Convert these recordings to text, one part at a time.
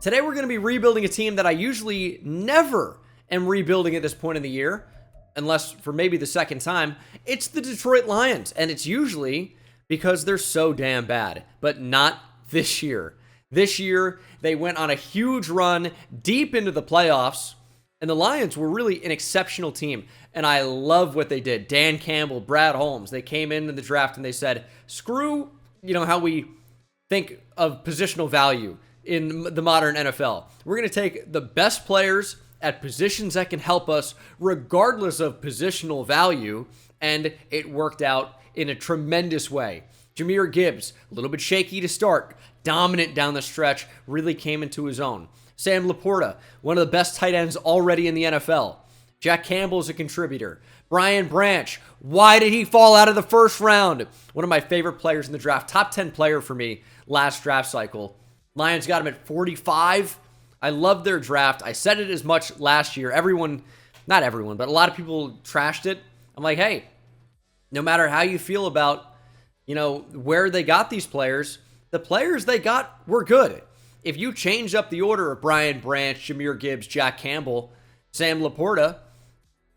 Today we're going to be rebuilding a team that I usually never am rebuilding at this point in the year, unless for maybe the second time. It's the Detroit Lions, and it's usually because they're so damn bad, but not this year. This year, they went on a huge run deep into the playoffs, and the Lions were really an exceptional team, and I love what they did. Dan Campbell, Brad Holmes, they came into the draft and they said, screw, how we think of positional value in the modern NFL. We're going to take the best players at positions that can help us regardless of positional value, and it worked out in a tremendous way. Jahmyr Gibbs, a little bit shaky to start, dominant down the stretch, really came into his own. Sam Laporta, one of the best tight ends already in the NFL. Jack Campbell is a contributor. Brian Branch, why did he fall out of the first round? One of my favorite players in the draft, top 10 player for me last draft cycle. Lions got him at 45. I love their draft. I said it as much last year. Not everyone, but a lot of people trashed it. I'm like, hey, no matter how you feel about, where they got these players, the players they got were good. If you change up the order of Brian Branch, Jahmyr Gibbs, Jack Campbell, Sam Laporta,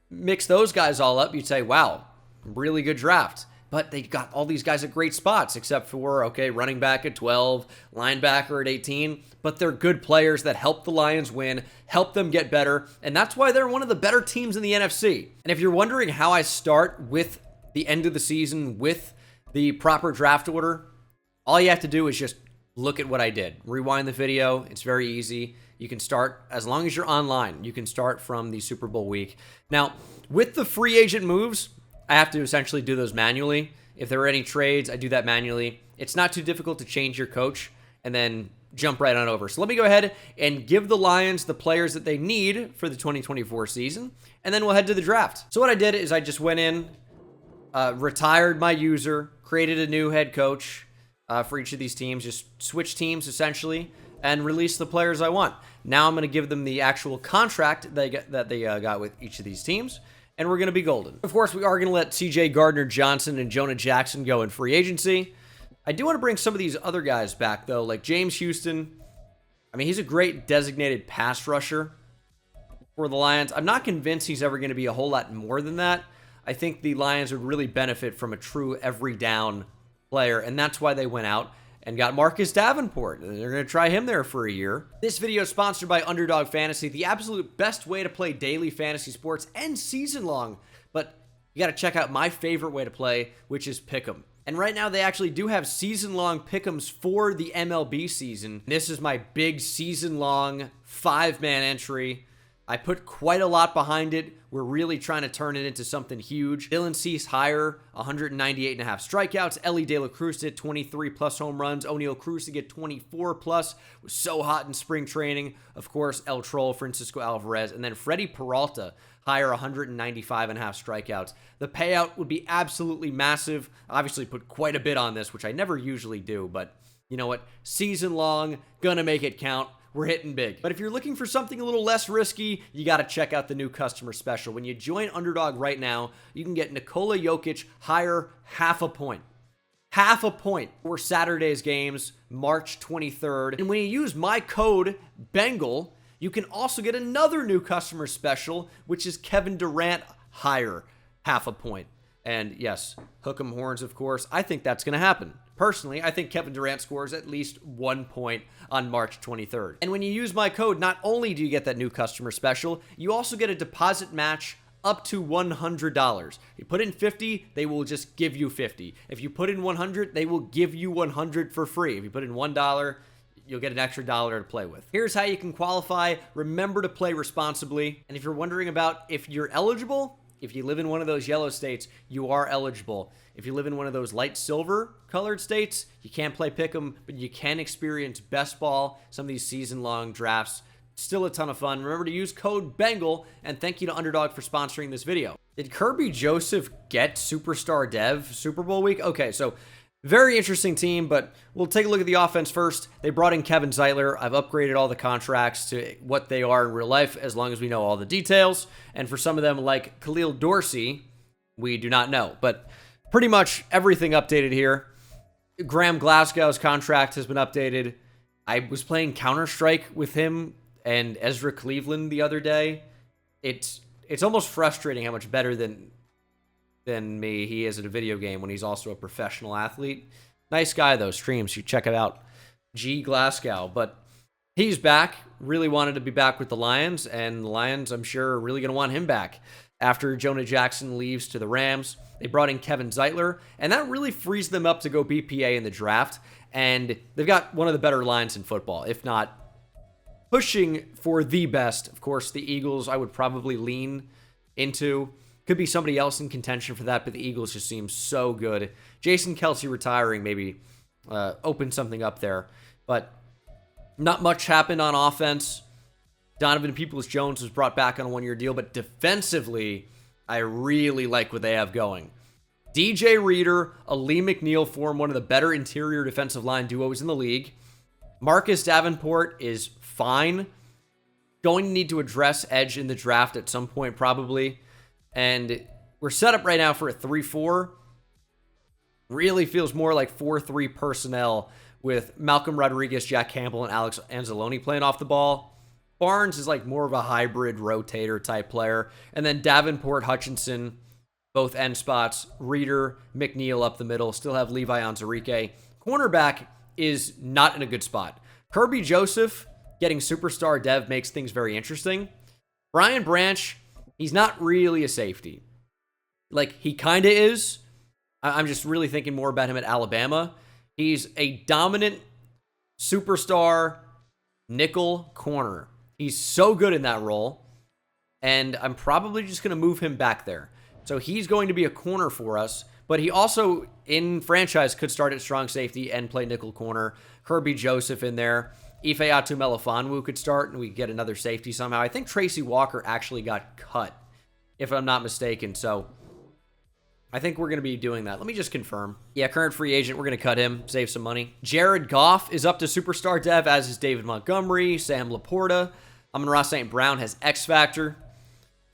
mix those guys all up, you'd say, wow, really good draft. But they got all these guys at great spots, except for, running back at 12, linebacker at 18. But they're good players that help the Lions win, help them get better, and that's why they're one of the better teams in the NFC. And if you're wondering how I start with the end of the season, with the proper draft order, all you have to do is just look at what I did. Rewind the video. It's very easy. You can start, as long as you're online, you can start from the Super Bowl week. Now, with the free agent moves, I have to essentially do those manually. If there are any trades, I do that manually. It's not too difficult to change your coach and then jump right on over. So let me go ahead and give the Lions the players that they need for the 2024 season, and then we'll head to the draft. So what I did is I just went in, retired my user, created a new head coach for each of these teams, just switch teams essentially, and release the players I want. Now I'm going to give them the actual contract that they got with each of these teams, and we're going to be golden. Of course, we are going to let C.J. Gardner-Johnson and Jonah Jackson go in free agency. I do want to bring some of these other guys back, though, like James Houston. I mean, he's a great designated pass rusher for the Lions. I'm not convinced he's ever going to be a whole lot more than that. I think the Lions would really benefit from a true every down player, and that's why they went out and got Marcus Davenport. They're going to try him there for a year. This video is sponsored by Underdog Fantasy, the absolute best way to play daily fantasy sports and season long. But you got to check out my favorite way to play, which is Pick'em. And right now they actually do have season-long Pick'ems for the MLB season. This is my big season-long 5-man entry. I put quite a lot behind it. We're really trying to turn it into something huge. Dylan Cease higher, 198.5 strikeouts. Ellie De La Cruz did 23 plus home runs. O'Neal Cruz to get 24 plus. Was so hot in spring training. Of course, El Troll, Francisco Alvarez, and then Freddie Peralta higher, 195.5 strikeouts. The payout would be absolutely massive. Obviously put quite a bit on this, which I never usually do, but you know what? Season long, gonna make it count. We're hitting big. But if you're looking for something a little less risky, you got to check out the new customer special. When you join Underdog right now, you can get Nikola Jokic higher half a point. Half a point for Saturday's games, March 23rd. And when you use my code Bengal, you can also get another new customer special, which is Kevin Durant higher half a point. And yes, hook 'em horns, of course. I think that's going to happen. Personally, I think Kevin Durant scores at least 1 point on March 23rd. And when you use my code, not only do you get that new customer special, you also get a deposit match up to $100. You put in 50, they will just give you 50. If you put in 100, they will give you 100 for free. If you put in $1, you'll get an extra $1 to play with. Here's how you can qualify. Remember to play responsibly. And if you're wondering about if you're eligible, if you live in one of those yellow states, you are eligible. If you live in one of those light silver colored states, you can't play Pick'em, but you can experience best ball, some of these season-long drafts. Still a ton of fun. Remember to use code BENGAL, and thank you to Underdog for sponsoring this video. Did Kirby Joseph get Superstar Dev Super Bowl week? Okay, so very interesting team, but we'll take a look at the offense first. They brought in Kevin Zeitler. I've upgraded all the contracts to what they are in real life, as long as we know all the details. And for some of them, like Khalil Dorsey, we do not know. But pretty much everything updated here. Graham Glasgow's contract has been updated. I was playing Counter-Strike with him and Ezra Cleveland the other day. It's almost frustrating how much better than me he is at a video game when he's also a professional athlete. Nice guy, though. Streams, you check it out. G Glasgow. But he's back. Really wanted to be back with the Lions, and the Lions, I'm sure, are really going to want him back. After Jonah Jackson leaves to the Rams, they brought in Kevin Zeitler, and that really frees them up to go BPA in the draft. And they've got one of the better lines in football, if not pushing for the best. Of course, the Eagles, I would probably lean into. Could be somebody else in contention for that, but the Eagles just seem so good. Jason Kelce retiring maybe opened something up there. But not much happened on offense. Donovan Peoples-Jones was brought back on a one-year deal, but defensively, I really like what they have going. DJ Reader, Ali McNeil form one of the better interior defensive line duos in the league. Marcus Davenport is fine. Going to need to address edge in the draft at some point, probably. And we're set up right now for a 3-4. Really feels more like 4-3 personnel with Malcolm Rodriguez, Jack Campbell, and Alex Anzalone playing off the ball. Barnes is like more of a hybrid rotator type player. And then Davenport, Hutchinson, both end spots. Reader, McNeil up the middle. Still have Levi Onwuzurike. Cornerback is not in a good spot. Kirby Joseph getting superstar dev makes things very interesting. Brian Branch, he's not really a safety. Like, he kind of is. I'm just really thinking more about him at Alabama. He's a dominant superstar nickel corner. He's so good in that role. And I'm probably just going to move him back there. So he's going to be a corner for us. But he also, in franchise, could start at strong safety and play nickel corner. Kirby Joseph in there. Ife Atu-Melifonwu could start, and we get another safety somehow. I think Tracy Walker actually got cut, if I'm not mistaken. So I think we're going to be doing that. Let me just confirm. Yeah, current free agent. We're going to cut him, save some money. Jared Goff is up to superstar dev, as is David Montgomery, Sam Laporta. Amon-Ra St. Brown has X Factor.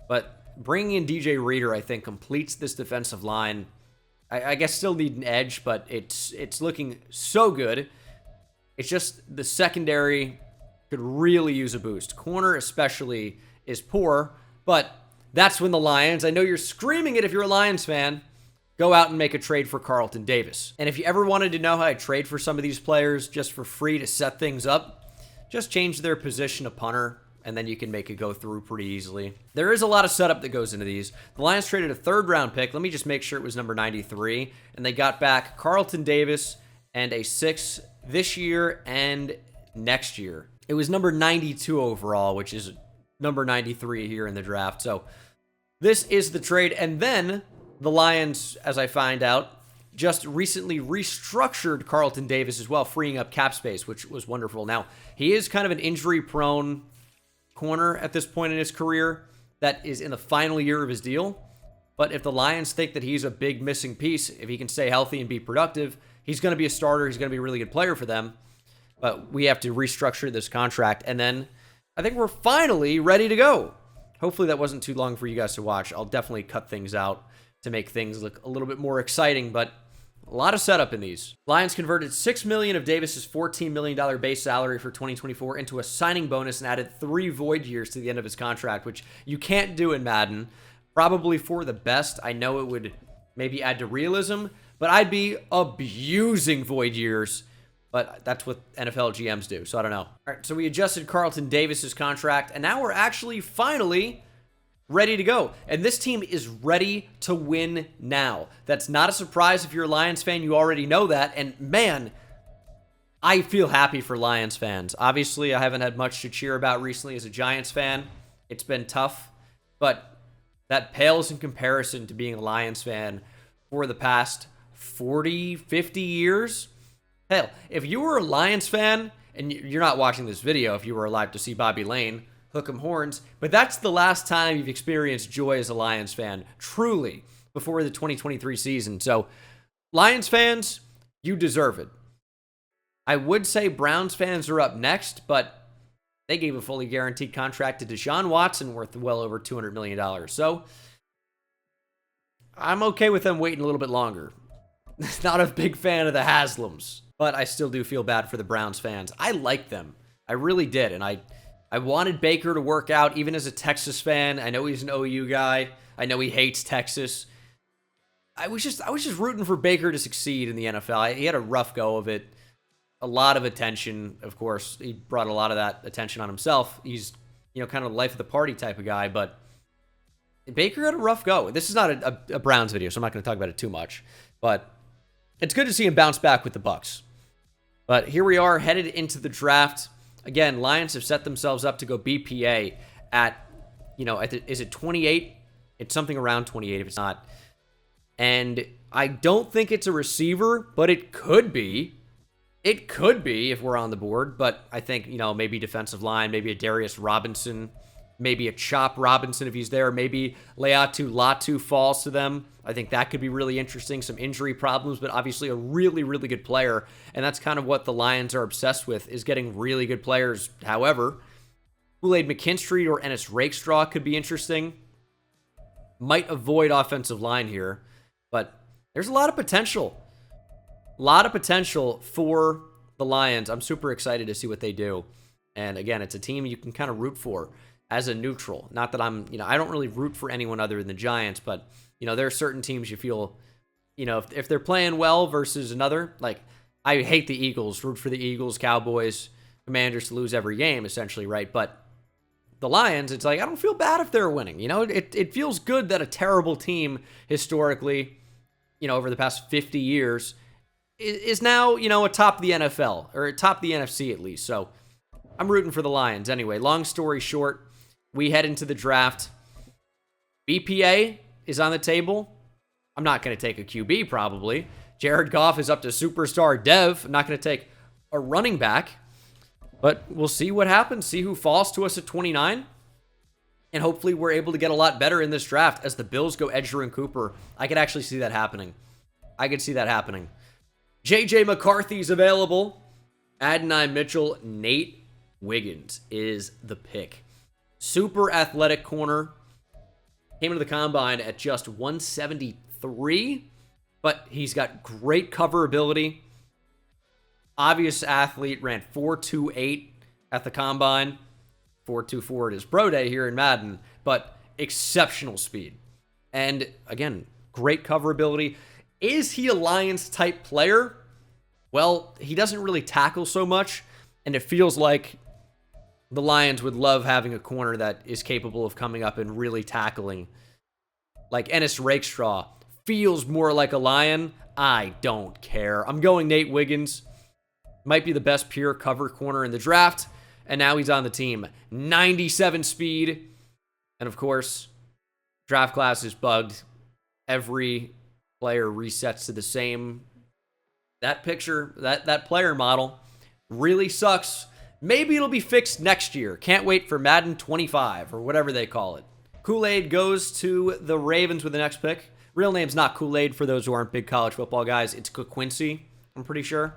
But bringing in DJ Reader, I think, completes this defensive line. I guess still need an edge, but it's looking so good. It's just the secondary could really use a boost. Corner especially is poor, but that's when the Lions, I know you're screaming it if you're a Lions fan, go out and make a trade for Carlton Davis. And if you ever wanted to know how I trade for some of these players just for free to set things up, just change their position to punter, and then you can make it go through pretty easily. There is a lot of setup that goes into these. The Lions traded a third-round pick. Let me just make sure it was number 93. And they got back Carlton Davis and a 6 this year and next year. It was number 92 overall, which is number 93 here in the draft. So this is the trade. And then the Lions, as I find out, just recently restructured Carlton Davis as well, freeing up cap space, which was wonderful. Now, he is kind of an injury-prone corner at this point in his career that is in the final year of his deal. But if the Lions think that he's a big missing piece, if he can stay healthy and be productive, he's going to be a starter. He's going to be a really good player for them. But we have to restructure this contract. And then I think we're finally ready to go. Hopefully that wasn't too long for you guys to watch. I'll definitely cut things out to make things look a little bit more exciting, but a lot of setup in these. Lions converted $6 million of Davis's $14 million base salary for 2024 into a signing bonus and added 3 void years to the end of his contract, which you can't do in Madden. Probably for the best. I know it would maybe add to realism, but I'd be abusing void years. But that's what NFL GMs do, so I don't know. All right, so we adjusted Carlton Davis's contract, and now we're actually finally ready to go. And this team is ready to win now. That's not a surprise if you're a Lions fan. You already know that. And man, I feel happy for Lions fans. Obviously, I haven't had much to cheer about recently as a Giants fan. It's been tough, but that pales in comparison to being a Lions fan for the past 40, 50 years. Hell, if you were a Lions fan, and you're not watching this video if you were alive to see Bobby Lane hook 'em horns, but that's the last time you've experienced joy as a Lions fan, truly, before the 2023 season. So, Lions fans, you deserve it. I would say Browns fans are up next, but they gave a fully guaranteed contract to Deshaun Watson worth well over $200 million. So, I'm okay with them waiting a little bit longer. Not a big fan of the Haslams. but I still do feel bad for the Browns fans. I like them. I really did, and I wanted Baker to work out, even as a Texas fan. I know he's an OU guy. I know he hates Texas. I was just rooting for Baker to succeed in the NFL. He had a rough go of it. A lot of attention, of course. He brought a lot of that attention on himself. He's, kind of life of the party type of guy, but Baker had a rough go. This is not a Browns video, so I'm not going to talk about it too much, but it's good to see him bounce back with the Bucs. But here we are, headed into the draft. Again, Lions have set themselves up to go BPA at, is it 28? It's something around 28 if it's not. And I don't think it's a receiver, but it could be. It could be if we're on the board, but I think, maybe defensive line, maybe a Darius Robinson, maybe a Chop Robinson if he's there, maybe Leatu Latu falls to them. I think that could be really interesting. Some injury problems, but obviously a really, really good player, and that's kind of what the Lions are obsessed with, is getting really good players. However, Kool-Aid McKinstry or Ennis Rakestraw could be interesting. Might avoid offensive line here, but there's a lot of potential. A lot of potential for the Lions. I'm super excited to see what they do. And again, it's a team you can kind of root for as a neutral. Not that I'm, I don't really root for anyone other than the Giants, but, there are certain teams you feel, if they're playing well versus another, like, I hate the Eagles, root for the Eagles, Cowboys, Commanders to lose every game, essentially, right? But the Lions, it's like, I don't feel bad if they're winning. It feels good that a terrible team historically, over the past 50 years is now, atop the NFL, or atop the NFC at least. So I'm rooting for the Lions. Anyway, long story short, we head into the draft. BPA is on the table. I'm not going to take a QB probably. Jared Goff is up to superstar dev. I'm not going to take a running back. But we'll see what happens, see who falls to us at 29. And hopefully we're able to get a lot better in this draft as the Bills go Edger and Cooper. I could actually see that happening. I could see that happening. JJ McCarthy's available. Adonai Mitchell, Nate Wiggins is the pick. Super athletic corner. Came into the combine at just 173, but he's got great cover ability. Obvious athlete, ran 4.28 at the combine. 4.24 at his pro day here in Madden, but exceptional speed. And again, great cover ability. Is he a Lions type player? Well, he doesn't really tackle so much, and it feels like the Lions would love having a corner that is capable of coming up and really tackling. Like Ennis Rakestraw feels more like a Lion. I don't care. I'm going Nate Wiggins. Might be the best pure cover corner in the draft. And now he's on the team. 97 speed. And of course, draft class is bugged. Every player resets to the same. That picture, that player model really sucks. Maybe it'll be fixed next year. Can't wait for Madden 25 or whatever they call it. Kool-Aid goes to the Ravens with the next pick. Real name's not Kool-Aid for those who aren't big college football guys. It's Quincy, I'm pretty sure.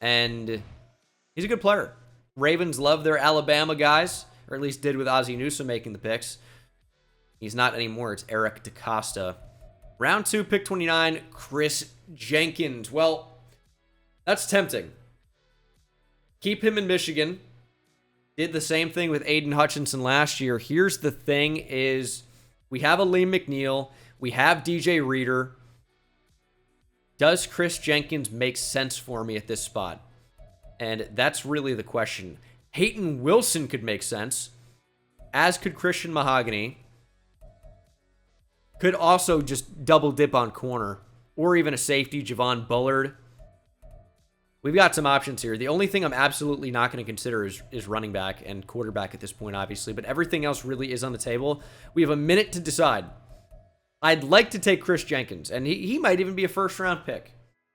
And he's a good player. Ravens love their Alabama guys, or at least did with Ozzie Newsome making the picks. He's not anymore. It's Eric DeCosta. Round 2, pick 29, Chris Jenkins. Well, that's tempting. Keep him in Michigan. Did the same thing with Aiden Hutchinson last year. Here's the thing is, we have a Liam McNeil. We have DJ Reader. Does Chris Jenkins make sense for me at this spot? And that's really the question. Peyton Wilson could make sense, as could Christian Mahogany. Could also just double dip on corner, or even a safety, Javon Bullard. We've got some options here. The only thing I'm absolutely not going to consider is running back and quarterback at this point, obviously, but everything else really is on the table. We have a minute to decide. I'd like to take Chris Jenkins, and he might even be a first-round pick.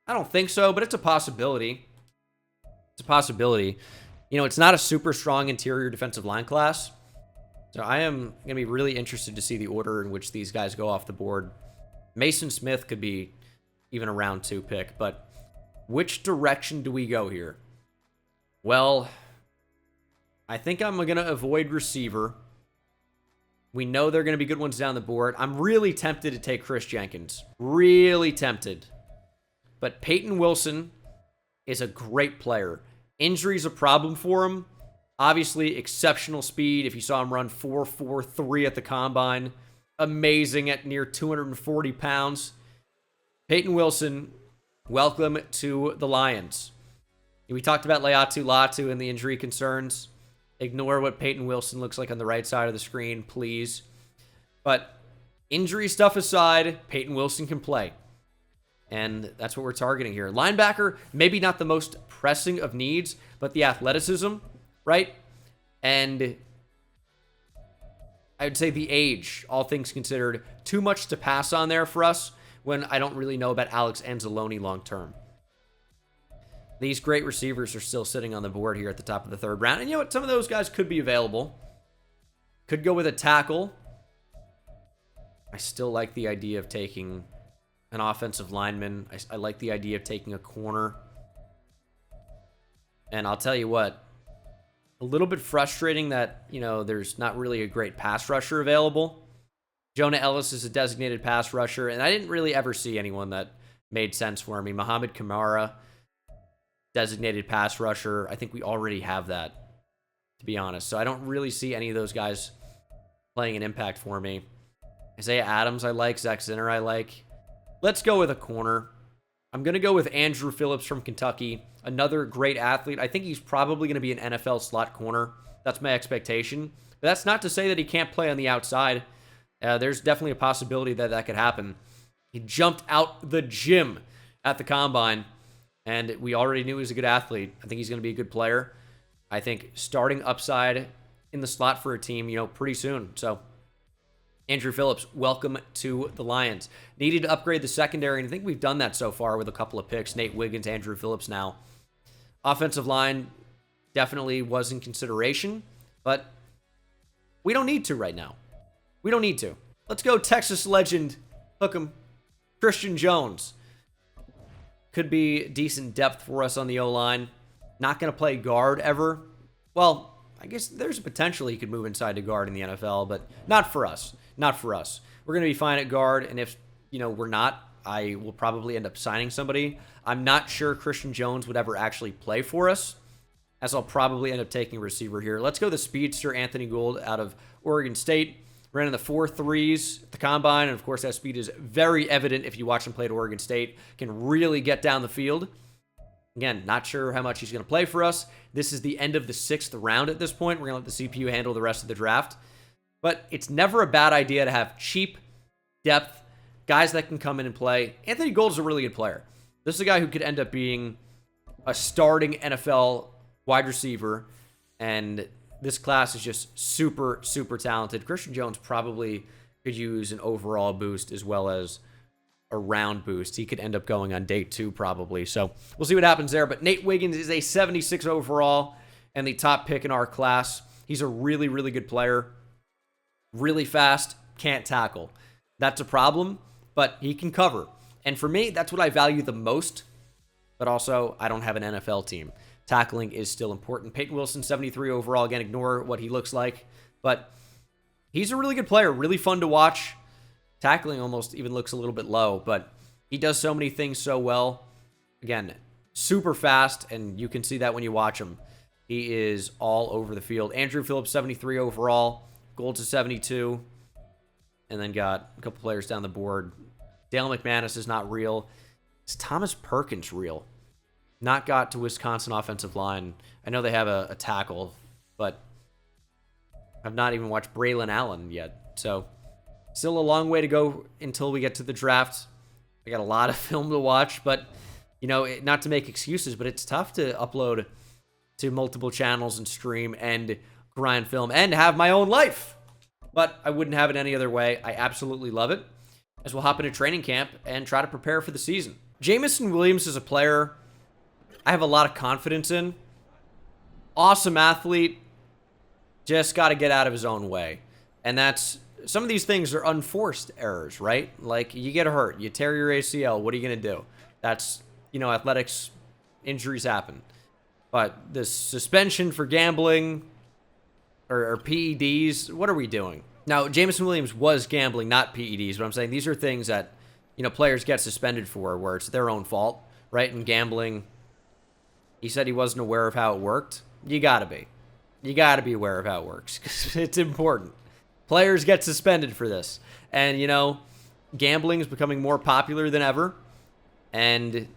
I don't think so, but it's a possibility. It's a possibility. It's not a super strong interior defensive line class, so I am going to be really interested to see the order in which these guys go off the board. Mason Smith could be even a round 2 pick, but which direction do we go here? Well, I think I'm going to avoid receiver. We know they're going to be good ones down the board. I'm really tempted to take Chris Jenkins. Really tempted. But Peyton Wilson is a great player. Injury's a problem for him. Obviously, exceptional speed. If you saw him run 4.43 at the combine, amazing at near 240 pounds. Peyton Wilson, welcome to the Lions. We talked about Laiatu Latu and the injury concerns. Ignore what Peyton Wilson looks like on the right side of the screen, please. But injury stuff aside, Peyton Wilson can play. And that's what we're targeting here. Linebacker, maybe not the most pressing of needs, but the athleticism, right? And I would say the age, all things considered, too much to pass on there for us when I don't really know about Alex Anzalone long term. These great receivers are still sitting on the board here at the top of the third round. And you know what? Some of those guys could be available. Could go with a tackle. I still like the idea of taking an offensive lineman. I like the idea of taking a corner. And I'll tell you what, a little bit frustrating that, you know, there's not really a great pass rusher available. Jonah Ellis is a designated pass rusher, and I didn't really ever see anyone that made sense for me. Muhammad Kamara, designated pass rusher. I think we already have that, to be honest. So I don't really see any of those guys playing an impact for me. Isaiah Adams I like. Zach Zinner I like. Let's go with a corner. I'm going to go with Andrew Phillips from Kentucky. Another great athlete. I think he's probably going to be an NFL slot corner. That's my expectation. But that's not to say that he can't play on the outside. There's definitely a possibility that that could happen. He jumped out the gym at the combine, and we already knew he was a good athlete. I think he's going to be a good player. I think starting upside in the slot for a team, you know, pretty soon. So Andrew Phillips, welcome to the Lions. Needed to upgrade the secondary, and I think we've done that so far with a couple of picks. Nate Wiggins, Andrew Phillips now. Offensive line definitely was in consideration, but we don't need to right now. We don't need to. Let's go Texas legend, hook him, Christian Jones. Could be decent depth for us on the O-line. Not going to play guard ever. Well, I guess there's a potential he could move inside to guard in the NFL, but not for us. Not for us. We're going to be fine at guard, and if, you know, we're not, I will probably end up signing somebody. I'm not sure Christian Jones would ever actually play for us, as I'll probably end up taking a receiver here. Let's go the speedster Anthony Gould out of Oregon State. Ran in the 4.3s at the combine, and of course that speed is very evident if you watch him play at Oregon State. Can really get down the field. Again, not sure how much he's going to play for us. This is the end of the 6th round at this point. We're going to let the CPU handle the rest of the draft. But it's never a bad idea to have cheap depth, guys that can come in and play. Anthony Gould is a really good player. This is a guy who could end up being a starting NFL wide receiver, and this class is just super, super talented. Christian Jones probably could use an overall boost as well as a round boost. He could end up going on day 2 probably. So we'll see what happens there. But Nate Wiggins is a 76 overall and the top pick in our class. He's a really, really good player. Really fast, can't tackle. That's a problem, but he can cover. And for me, that's what I value the most. But also, I don't have an NFL team. Tackling is still important. Peyton Wilson, 73 overall. Again, ignore what he looks like. But he's a really good player. Really fun to watch. Tackling almost even looks a little bit low. But he does so many things so well. Again, super fast. And you can see that when you watch him. He is all over the field. Andrew Phillips, 73 overall. Gold to 72. And then got a couple players down the board. Dale McManus is not real. Is Thomas Perkins real? Not got to Wisconsin offensive line. I know they have a tackle, but I've not even watched Braylon Allen yet. So still a long way to go until we get to the draft. I got a lot of film to watch, but, you know, not to make excuses, but it's tough to upload to multiple channels and stream and grind film and have my own life. But I wouldn't have it any other way. I absolutely love it, as we'll hop into training camp and try to prepare for the season. Jamison Williams is a player I have a lot of confidence in. Awesome athlete. Just got to get out of his own way. And that's, some of these things are unforced errors, right? Like, you get hurt, you tear your ACL, what are you going to do? That's, you know, athletics, injuries happen. But the suspension for gambling or PEDs, what are we doing? Now, Jamison Williams was gambling, not PEDs, but I'm saying these are things that, you know, players get suspended for where it's their own fault, right? And gambling, He said he wasn't aware of how it worked. You gotta be. You gotta be aware of how it works, because it's important. Players get suspended for this. And, you know, gambling is becoming more popular than ever. And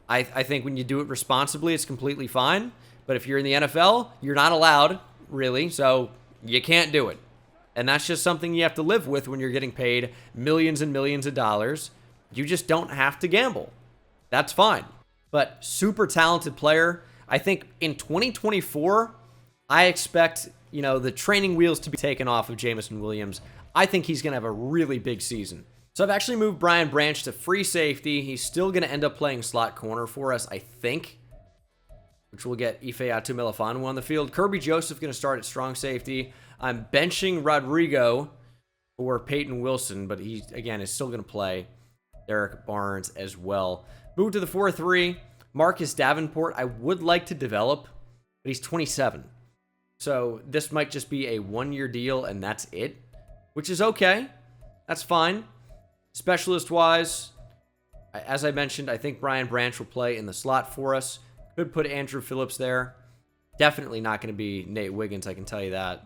I think when you do it responsibly, it's completely fine. But if you're in the NFL, you're not allowed, really. So you can't do it. And that's just something you have to live with when you're getting paid millions and millions of dollars. You just don't have to gamble. That's fine. But super talented player. I think in 2024, I expect, you know, the training wheels to be taken off of Jameson Williams. I think he's going to have a really big season. So I've actually moved Brian Branch to free safety. He's still going to end up playing slot corner for us, I think, which will get Ifeatu Melifonwu on the field. Kirby Joseph going to start at strong safety. I'm benching Rodrigo for Peyton Wilson, but he, again, is still going to play. Derek Barnes as well. Move to the 4-3. Marcus Davenport, I would like to develop, but he's 27. So this might just be a one-year deal, and that's it, which is okay. That's fine. Specialist-wise, as I mentioned, I think Brian Branch will play in the slot for us. Could put Andrew Phillips there. Definitely not going to be Nate Wiggins, I can tell you that.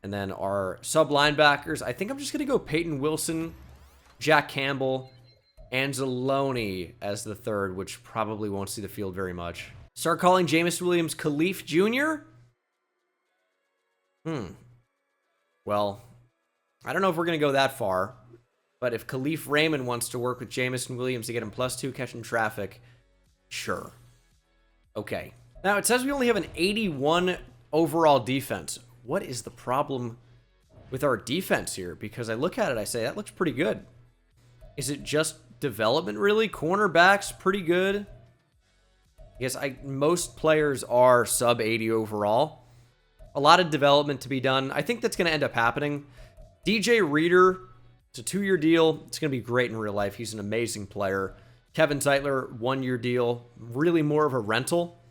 And then our sub-linebackers, I think I'm just going to go Peyton Wilson, Jack Campbell, Anzalone as the third, which probably won't see the field very much. Start calling Jameson Williams Khalif Jr.? Well, I don't know if we're going to go that far, but if Khalif Raymond wants to work with Jameson Williams to get him +2 catching traffic, sure. Okay. Now, it says we only have an 81 overall defense. What is the problem with our defense here? Because I look at it, I say, that looks pretty good. Is it just development, really? Cornerbacks, pretty good. Yes, most players are sub 80 overall. A lot of development to be done. I think that's going to end up happening. DJ Reader, it's a 2-year deal. It's going to be great in real life. He's an amazing player. Kevin Zeitler, 1-year deal. Really more of a rental.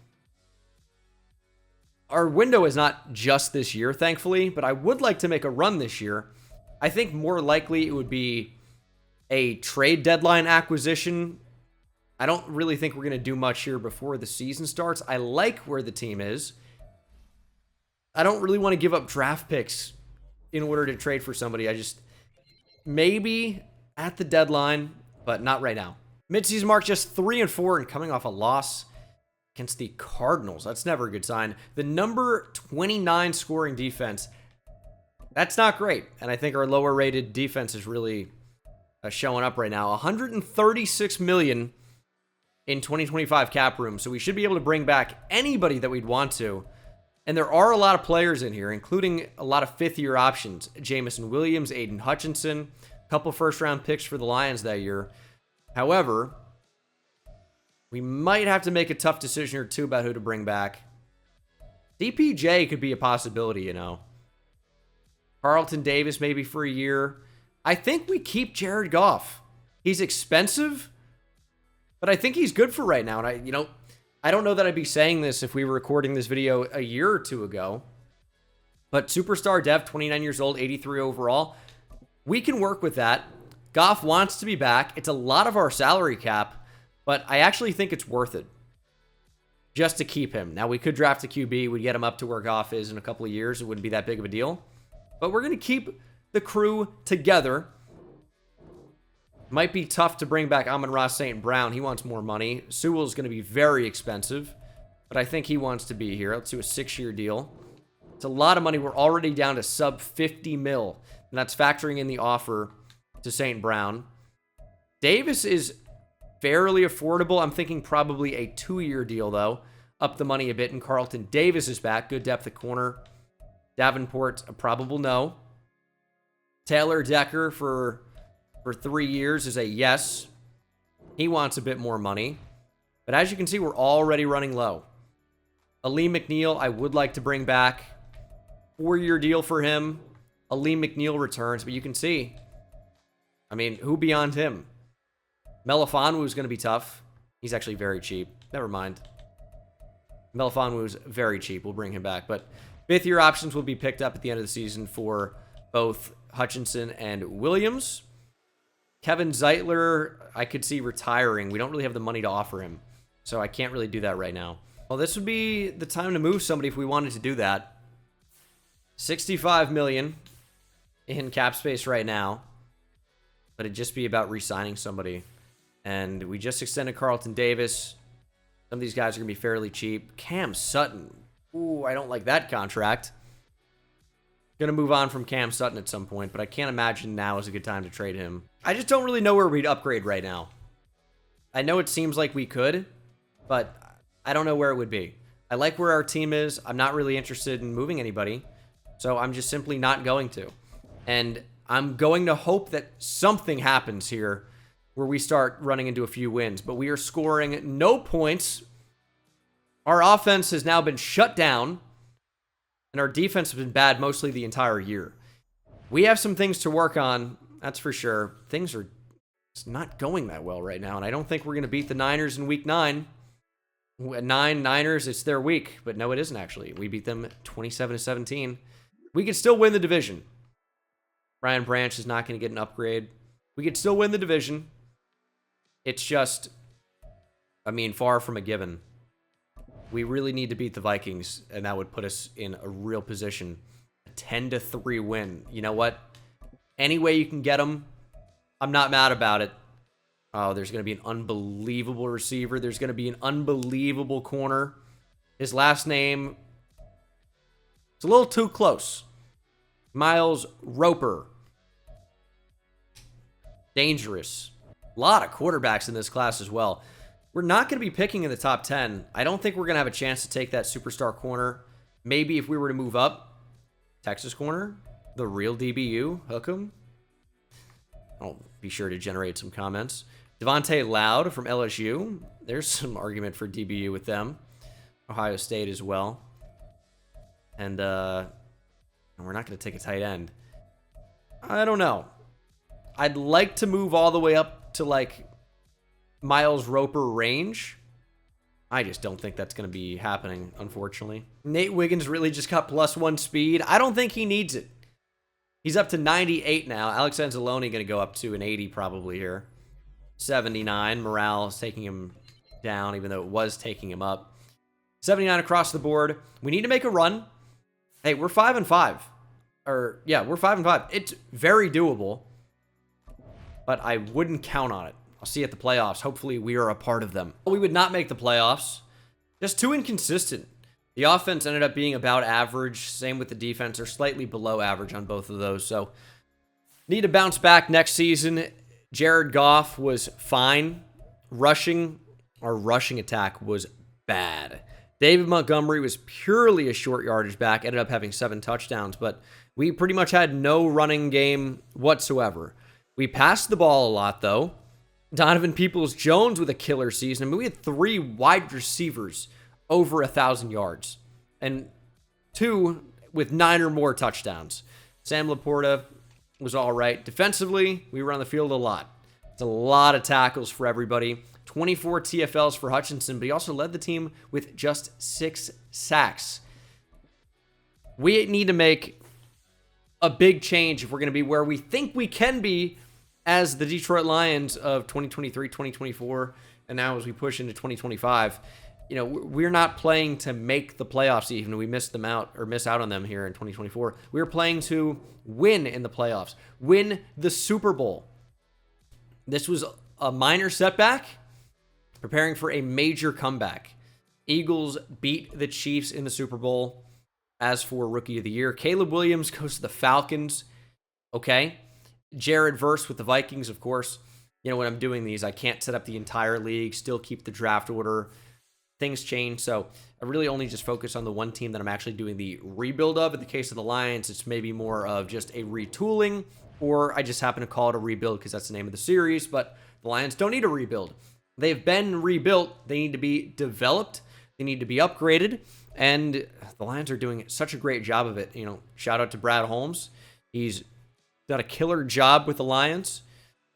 Our window is not just this year, thankfully, but I would like to make a run this year. I think more likely it would be a trade deadline acquisition. I don't really think we're going to do much here before the season starts. I like where the team is. I don't really want to give up draft picks in order to trade for somebody. I just, maybe at the deadline, but not right now. Midseason mark just 3-4 and coming off a loss against the Cardinals. That's never a good sign. The number 29 scoring defense, that's not great. And I think our lower rated defense is really showing up right now. $136 million in 2025 cap room. So we should be able to bring back anybody that we'd want to. And there are a lot of players in here, including a lot of fifth-year options. Jameson Williams, Aiden Hutchinson, a couple first-round picks for the Lions that year. However, we might have to make a tough decision or two about who to bring back. DPJ could be a possibility, you know. Carlton Davis maybe for a year. I think we keep Jared Goff. He's expensive, but I think he's good for right now. And I don't know that I'd be saying this if we were recording this video a year or two ago, but superstar dev, 29 years old, 83 overall. We can work with that. Goff wants to be back. It's a lot of our salary cap, but I actually think it's worth it just to keep him. Now, we could draft a QB. We'd get him up to where Goff is in a couple of years. It wouldn't be that big of a deal, but we're going to keep the crew together. Might be tough to bring back Amon-Ra St. Brown. He wants more money. Sewell's going to be very expensive, but I think he wants to be here. Let's do a 6-year deal. It's a lot of money. We're already down to sub 50 mil, and that's factoring in the offer to St. Brown. Davis is fairly affordable. I'm thinking probably a 2-year deal, though. Up the money a bit, and Carlton Davis is back. Good depth at corner. Davenport, a probable no. Taylor Decker for 3 years is a yes. He wants a bit more money. But as you can see, we're already running low. Aleem McNeil, I would like to bring back. 4-year deal for him. Aleem McNeil returns, but you can see, I mean, who beyond him? Melifonwu is going to be tough. He's actually very cheap. Never mind. Melifonwu is very cheap. We'll bring him back. But 5th-year options will be picked up at the end of the season for both Hutchinson and Williams. Kevin Zeitler, I could see retiring. We don't really have the money to offer him, so I can't really do that right now. Well, this would be the time to move somebody if we wanted to do that. 65 million in cap space right now. But it'd just be about re-signing somebody. And we just extended Carlton Davis. Some of these guys are going to be fairly cheap. Cam Sutton. Ooh, I don't like that contract. Going to move on from Cam Sutton at some point, but I can't imagine now is a good time to trade him. I just don't really know where we'd upgrade right now. I know it seems like we could, but I don't know where it would be. I like where our team is. I'm not really interested in moving anybody, so I'm just simply not going to. And I'm going to hope that something happens here where we start running into a few wins, but we are scoring no points. Our offense has now been shut down, and our defense has been bad mostly the entire year. We have some things to work on, that's for sure. Things are just not going that well right now, and I don't think we're going to beat the Niners in week 9. Niners, it's their week, but no, it isn't actually. We beat them 27-17. We could still win the division. Ryan Branch is not going to get an upgrade. We could still win the division. It's just, I mean, far from a given. We really need to beat the Vikings, and that would put us in a real position. A 10-3 win. You know what? Any way you can get them, I'm not mad about it. Oh, there's going to be an unbelievable receiver. There's going to be an unbelievable corner. His last name, it's a little too close. Miles Roper. Dangerous. A lot of quarterbacks in this class as well. We're not going to be picking in the top 10. I don't think we're going to have a chance to take that superstar corner. Maybe if we were to move up. Texas corner. The real DBU. Hook 'em. I'll be sure to generate some comments. Devontae Loud from LSU. There's some argument for DBU with them. Ohio State as well. And we're not going to take a tight end. I don't know. I'd like to move all the way up to like Miles Roper range. I just don't think that's going to be happening, unfortunately. Nate Wiggins really just got +1 speed. I don't think he needs it. He's up to 98 now. Alex Anzalone going to go up to an 80 probably here. 79. Morale is taking him down, even though it was taking him up. 79 across the board. We need to make a run. Hey, we're 5-5. Or, yeah, we're 5-5. It's very doable. But I wouldn't count on it. I'll see you at the playoffs. Hopefully we are a part of them. We would not make the playoffs. Just too inconsistent. The offense ended up being about average. Same with the defense. They're slightly below average on both of those. So need to bounce back next season. Jared Goff was fine. Our rushing attack was bad. David Montgomery was purely a short yardage back. Ended up having 7 touchdowns. But we pretty much had no running game whatsoever. We passed the ball a lot, though. Donovan Peoples-Jones with a killer season. I mean, we had 3 wide receivers over 1,000 yards. And 2 with 9 or more touchdowns. Sam Laporta was all right. Defensively, we were on the field a lot. It's a lot of tackles for everybody. 24 TFLs for Hutchinson, but he also led the team with just 6 sacks. We need to make a big change if we're going to be where we think we can be as the Detroit Lions of 2023, 2024, and now as we push into 2025. You know, we're not playing to make the playoffs even. We miss out on them here in 2024. We're playing to win in the playoffs, win the Super Bowl. This was a minor setback, preparing for a major comeback. Eagles beat the Chiefs in the Super Bowl. As for Rookie of the Year, Caleb Williams goes to the Falcons. Okay. Jared Verse with the Vikings, of course. You know, when I'm doing these, I can't set up the entire league, still keep the draft order. Things change, so I really only just focus on the one team that I'm actually doing the rebuild of. In the case of the Lions, it's maybe more of just a retooling, or I just happen to call it a rebuild because that's the name of the series, but the Lions don't need a rebuild. They've been rebuilt. They need to be developed. They need to be upgraded, and the Lions are doing such a great job of it. You know, shout out to Brad Holmes. He's got a killer job with the Lions,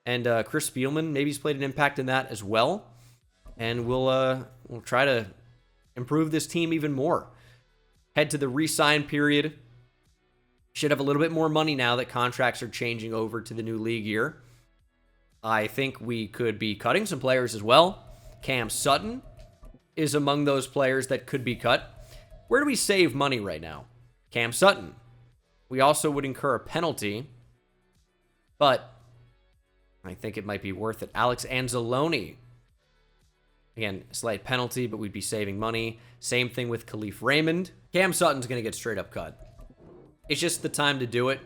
and Chris Spielman, maybe he's played an impact in that as well. And we'll try to improve this team even more. Head to the re-sign period. Should have a little bit more money now that contracts are changing over to the new league year. I think we could be cutting some players as well. Cam Sutton is among those players that could be cut. Where do we save money right now? Cam Sutton. We also would incur a penalty, but I think it might be worth it. Alex Anzalone. Again, slight penalty, but we'd be saving money. Same thing with Khalif Raymond. Cam Sutton's going to get straight up cut. It's just the time to do it.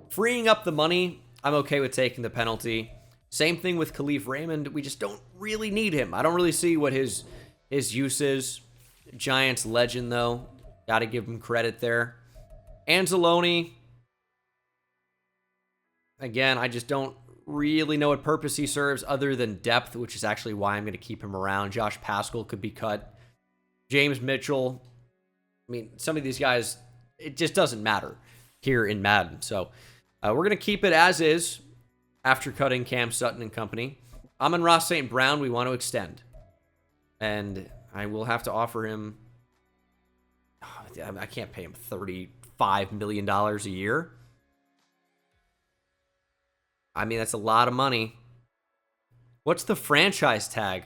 Freeing up the money, I'm okay with taking the penalty. Same thing with Khalif Raymond. We just don't really need him. I don't really see what his use is. Giants legend, though. Got to give him credit there. Anzalone. Again, I just don't really know what purpose he serves other than depth, which is actually why I'm going to keep him around. Josh Pascal could be cut. James Mitchell. I mean, some of these guys, it just doesn't matter here in Madden. So we're going to keep it as is after cutting Cam Sutton and company. Amon-Ra St. Brown, we want to extend. And I will have to offer him... I can't pay him $35 million a year. I mean, that's a lot of money. What's the franchise tag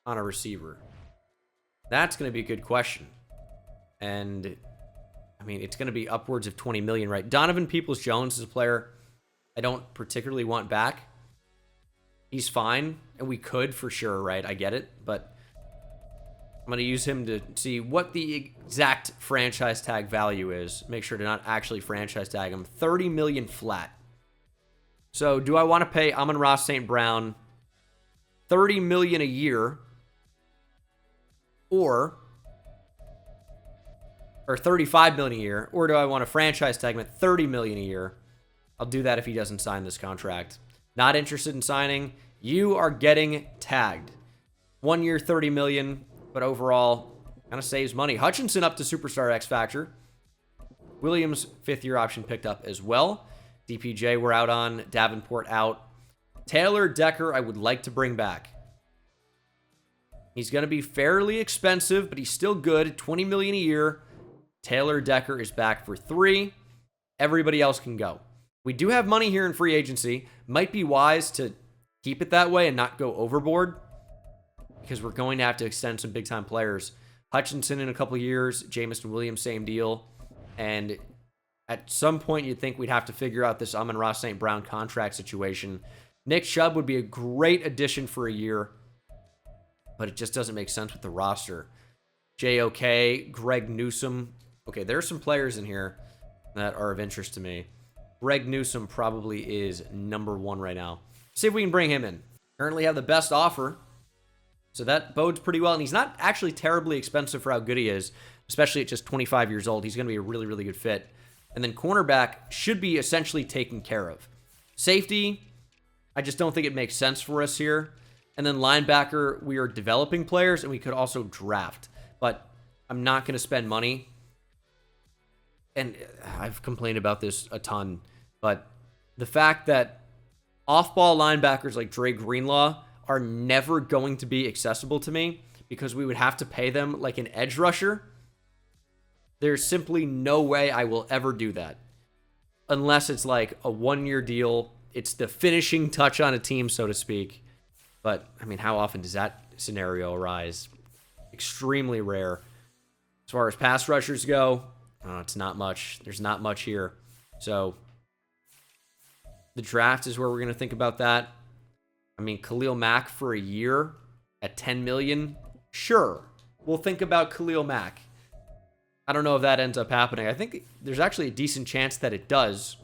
on a receiver? That's going to be a good question. And, I mean, it's going to be upwards of $20 million, right? Donovan Peoples-Jones is a player I don't particularly want back. He's fine, and we could for sure, right? I get it, but I'm going to use him to see what the exact franchise tag value is. Make sure to not actually franchise tag him. $30 million flat. So, do I want to pay Amon-Ra St. Brown $30 million a year or $35 million a year, or do I want to franchise tag him at $30 million a year? I'll do that if he doesn't sign this contract. Not interested in signing. You are getting tagged. 1 year, $30 million, but overall, kind of saves money. Hutchinson up to Superstar X Factor. Williams, 5th year option picked up as well. DPJ we're out on. Davenport out. Taylor Decker I would like to bring back. He's going to be fairly expensive, but he's still good. $20 million a year. Taylor Decker is back for 3. Everybody else can go. We do have money here in free agency. Might be wise to keep it that way and not go overboard because we're going to have to extend some big-time players. Hutchinson in a couple years. Jamison Williams, same deal. And at some point, you'd think we'd have to figure out this Amon-Ra St. Brown contract situation. Nick Chubb would be a great addition for a year, but it just doesn't make sense with the roster. JOK, Greg Newsome. Okay, there are some players in here that are of interest to me. Greg Newsome probably is number 1 right now. See if we can bring him in. Currently have the best offer, so that bodes pretty well. And he's not actually terribly expensive for how good he is, especially at just 25 years old. He's going to be a really, really good fit. And then cornerback should be essentially taken care of. Safety, I just don't think it makes sense for us here. And then linebacker, we are developing players, and we could also draft. But I'm not going to spend money. And I've complained about this a ton, but the fact that off-ball linebackers like Dre Greenlaw are never going to be accessible to me because we would have to pay them like an edge rusher, there's simply no way I will ever do that. Unless it's like a 1-year deal. It's the finishing touch on a team, so to speak. But, I mean, how often does that scenario arise? Extremely rare. As far as pass rushers go, it's not much. There's not much here. So, the draft is where we're going to think about that. I mean, Khalil Mack for a year at $10 million? Sure. We'll think about Khalil Mack. I don't know if that ends up happening. I think there's actually a decent chance that it does.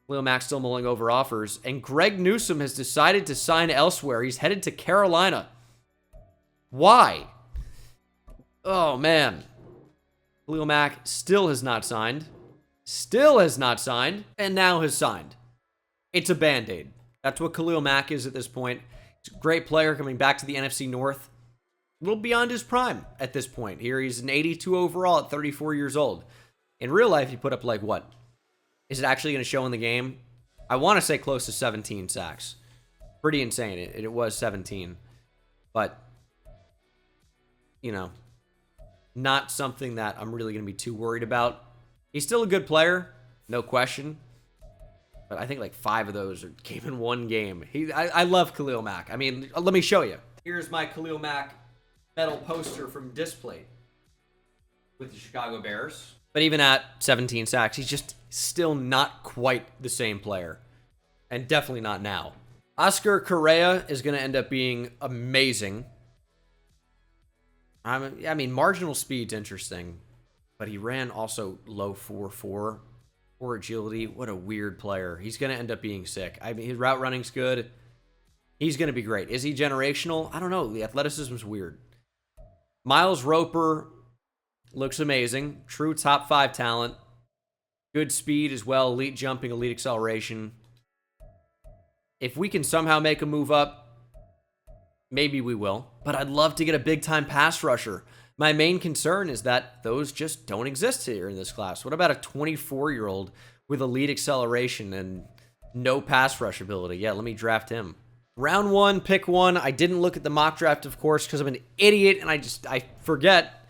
Khalil Mack's still mulling over offers. And Greg Newsome has decided to sign elsewhere. He's headed to Carolina. Why? Oh, man. Khalil Mack still has not signed. Still has not signed. And now has signed. It's a Band-Aid. That's what Khalil Mack is at this point. He's a great player coming back to the NFC North. A little beyond his prime at this point. Here he's an 82 overall at 34 years old. In real life, he put up like what? Is it actually going to show in the game? I want to say close to 17 sacks. Pretty insane. It was 17. But, you know, not something that I'm really going to be too worried about. He's still a good player, no question. But I think like 5 of those came in 1 game. I love Khalil Mack. I mean, let me show you. Here's my Khalil Mack metal poster from Displate with the Chicago Bears. But even at 17 sacks, he's just still not quite the same player. And definitely not now. Oscar Correa is going to end up being amazing. I mean, marginal speed's interesting. But he ran also low 4.4. Poor agility. What a weird player. He's going to end up being sick. I mean, his route running's good. He's going to be great. Is he generational? I don't know. The athleticism's weird. Miles Roper looks amazing. True top 5 talent. Good speed as well. Elite jumping, elite acceleration. If we can somehow make a move up, maybe we will. But I'd love to get a big-time pass rusher. My main concern is that those just don't exist here in this class. What about a 24-year-old with elite acceleration and no pass rush ability? Yeah, let me draft him. Round 1, pick 1. I didn't look at the mock draft, of course, because I'm an idiot and I forget.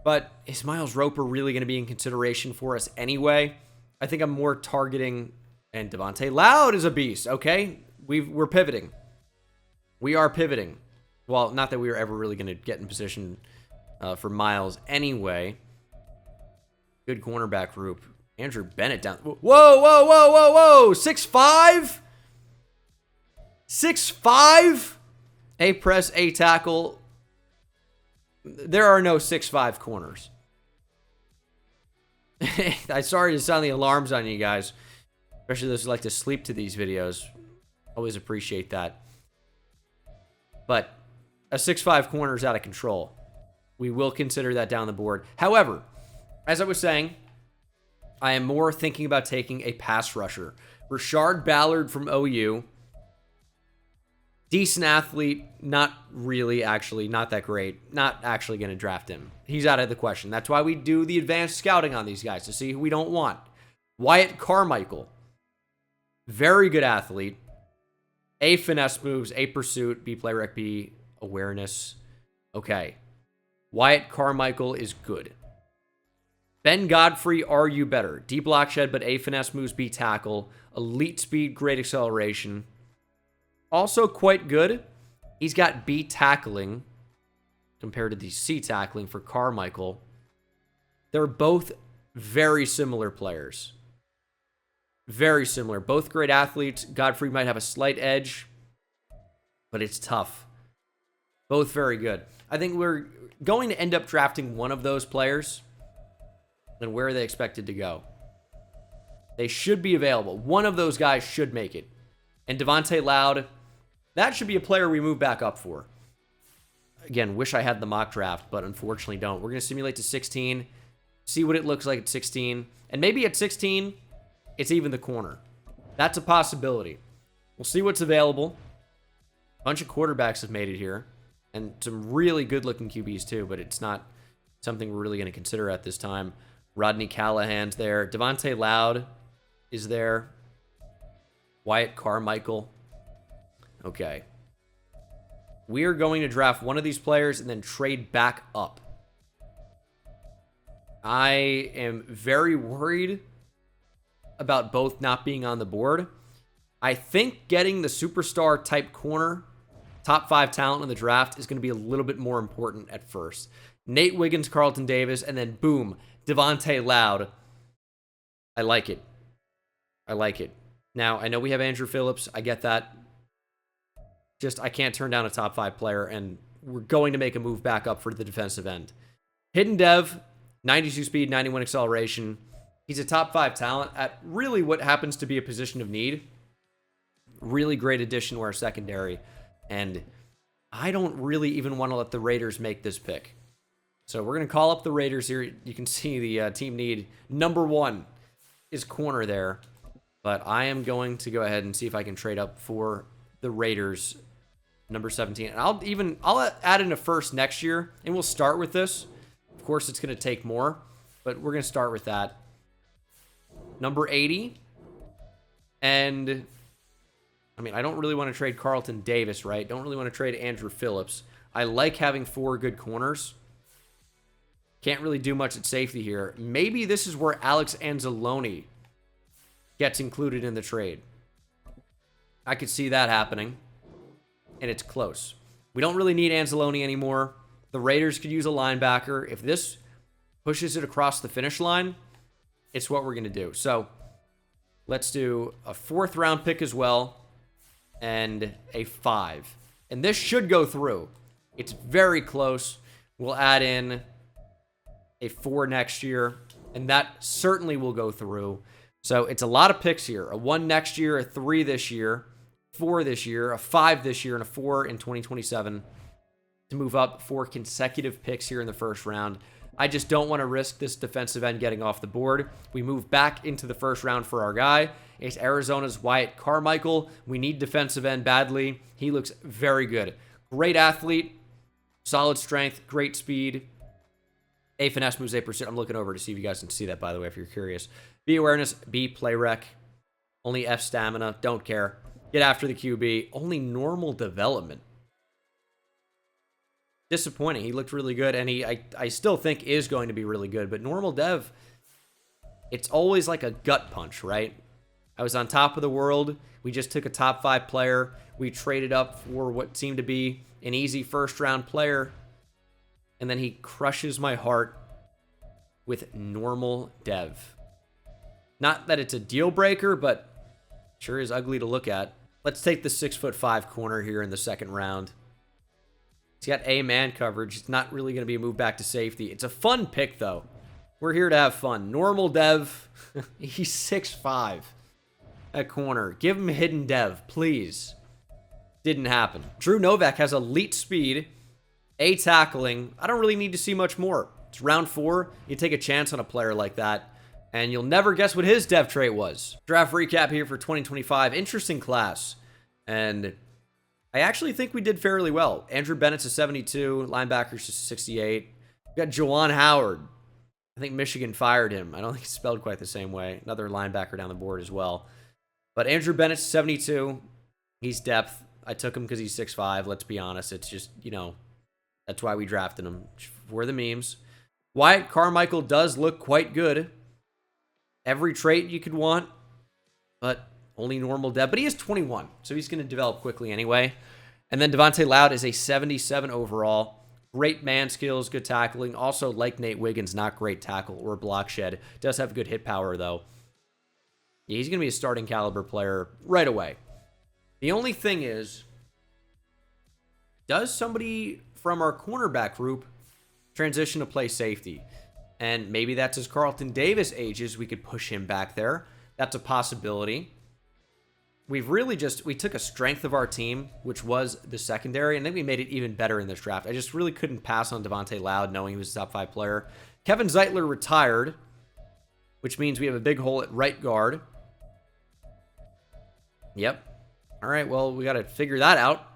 But is Miles Roper really going to be in consideration for us anyway? I think I'm more targeting... And Devontae Loud is a beast, okay? We're pivoting. We are pivoting. Well, not that we were ever really going to get in position for Miles anyway. Good cornerback group. Andrew Bennett down. Whoa, whoa, whoa, whoa, whoa. 6'5"? 6'5"? A press, A tackle. There are no 6'5" corners. I'm sorry to sound the alarms on you guys. Especially those who like to sleep to these videos. Always appreciate that. But a 6'5" corner is out of control. We will consider that down the board. However, as I was saying, I am more thinking about taking a pass rusher. Rashard Ballard from OU. Decent athlete. Not really, actually. Not that great. Not actually going to draft him. He's out of the question. That's why we do the advanced scouting on these guys, to see who we don't want. Wyatt Carmichael. Very good athlete. A finesse moves, A pursuit, B play rec, B awareness. Okay. Wyatt Carmichael is good. Ben Godfrey, are you better? D block shed, but A finesse moves, B tackle. Elite speed, great acceleration. Also quite good. He's got B tackling compared to the C tackling for Carmichael. They're both very similar players. Very similar. Both great athletes. Godfrey might have a slight edge, but it's tough. Both very good. I think we're going to end up drafting one of those players. And where are they expected to go? They should be available. One of those guys should make it. And Devontae Loud, that should be a player we move back up for. Again, wish I had the mock draft, but unfortunately don't. We're going to simulate to 16, see what it looks like at 16. And maybe at 16... it's even the corner. That's a possibility. We'll see what's available. A bunch of quarterbacks have made it here. And some really good-looking QBs, too. But it's not something we're really going to consider at this time. Rodney Callahan's there. Devontae Loud is there. Wyatt Carmichael. Okay. We are going to draft one of these players and then trade back up. I am very worried about both not being on the board. I think getting the superstar type corner, top 5 talent in the draft, is going to be a little bit more important at first. Nate Wiggins, Carlton Davis, and then boom, Devontae Loud. I like it. I like it. Now, I know we have Andrew Phillips. I get that. Just, I can't turn down a top 5 player, and we're going to make a move back up for the defensive end. Hidden Dev, 92 speed, 91 acceleration. He's a top 5 talent at really what happens to be a position of need. Really great addition to our secondary. And I don't really even want to let the Raiders make this pick. So we're going to call up the Raiders here. You can see the team need. Number 1 is corner there. But I am going to go ahead and see if I can trade up for the Raiders. Number 17. And I'll add in a first next year. And we'll start with this. Of course, it's going to take more. But we're going to start with that. Number 80. And, I mean, I don't really want to trade Carlton Davis, right? Don't really want to trade Andrew Phillips. I like having 4 good corners. Can't really do much at safety here. Maybe this is where Alex Anzalone gets included in the trade. I could see that happening. And it's close. We don't really need Anzalone anymore. The Raiders could use a linebacker. If this pushes it across the finish line, it's what we're going to do. So let's do a 4th round pick as well and a 5. And this should go through. It's very close. We'll add in a 4 next year, and that certainly will go through. So it's a lot of picks here. A 1 next year, a 3 this year, 4 this year, a 5 this year, and a 4 in 2027 to move up 4 consecutive picks here in the first round. I just don't want to risk this defensive end getting off the board. We move back into the first round for our guy. It's Arizona's Wyatt Carmichael. We need defensive end badly. He looks very good. Great athlete, solid strength, great speed. A finesse moves 8%. I'm looking over to see if you guys can see that, by the way, if you're curious. B awareness, B play rec. Only F stamina. Don't care. Get after the QB. Only normal development. Disappointing. He looked really good, and I still think is going to be really good. But normal dev, it's always like a gut punch, right? I was on top of the world. We just took a top 5 player. We traded up for what seemed to be an easy first-round player. And then he crushes my heart with normal dev. Not that it's a deal breaker, but sure is ugly to look at. Let's take the 6'5" corner here in the second round. He's got A man coverage. It's not really going to be a move back to safety. It's a fun pick, though. We're here to have fun. Normal dev. He's 6'5" at corner. Give him hidden dev, please. Didn't happen. Drew Novak has elite speed, A tackling. I don't really need to see much more. It's round 4. You take a chance on a player like that, and you'll never guess what his dev trait was. Draft recap here for 2025. Interesting class. And I actually think we did fairly well. Andrew Bennett's a 72. Linebackers a 68. We got Juwan Howard. I think Michigan fired him. I don't think it's spelled quite the same way. Another linebacker down the board as well. But Andrew Bennett's 72. He's depth. I took him because he's 6'5". Let's be honest. It's just, you know, that's why we drafted him. For the memes. Wyatt Carmichael does look quite good. Every trait you could want, but only normal depth. But he is 21, so he's going to develop quickly anyway. And then Devontae Loud is a 77 overall. Great man skills, good tackling. Also, like Nate Wiggins, not great tackle or block shed. Does have good hit power, though. Yeah, he's going to be a starting caliber player right away. The only thing is, does somebody from our cornerback group transition to play safety? And maybe that's as Carlton Davis ages, we could push him back there. That's a possibility. We've really we took a strength of our team, which was the secondary, and then we made it even better in this draft. I just really couldn't pass on Devontae Loud, knowing he was a top 5 player. Kevin Zeitler retired, which means we have a big hole at right guard. Yep. All right, well, we got to figure that out.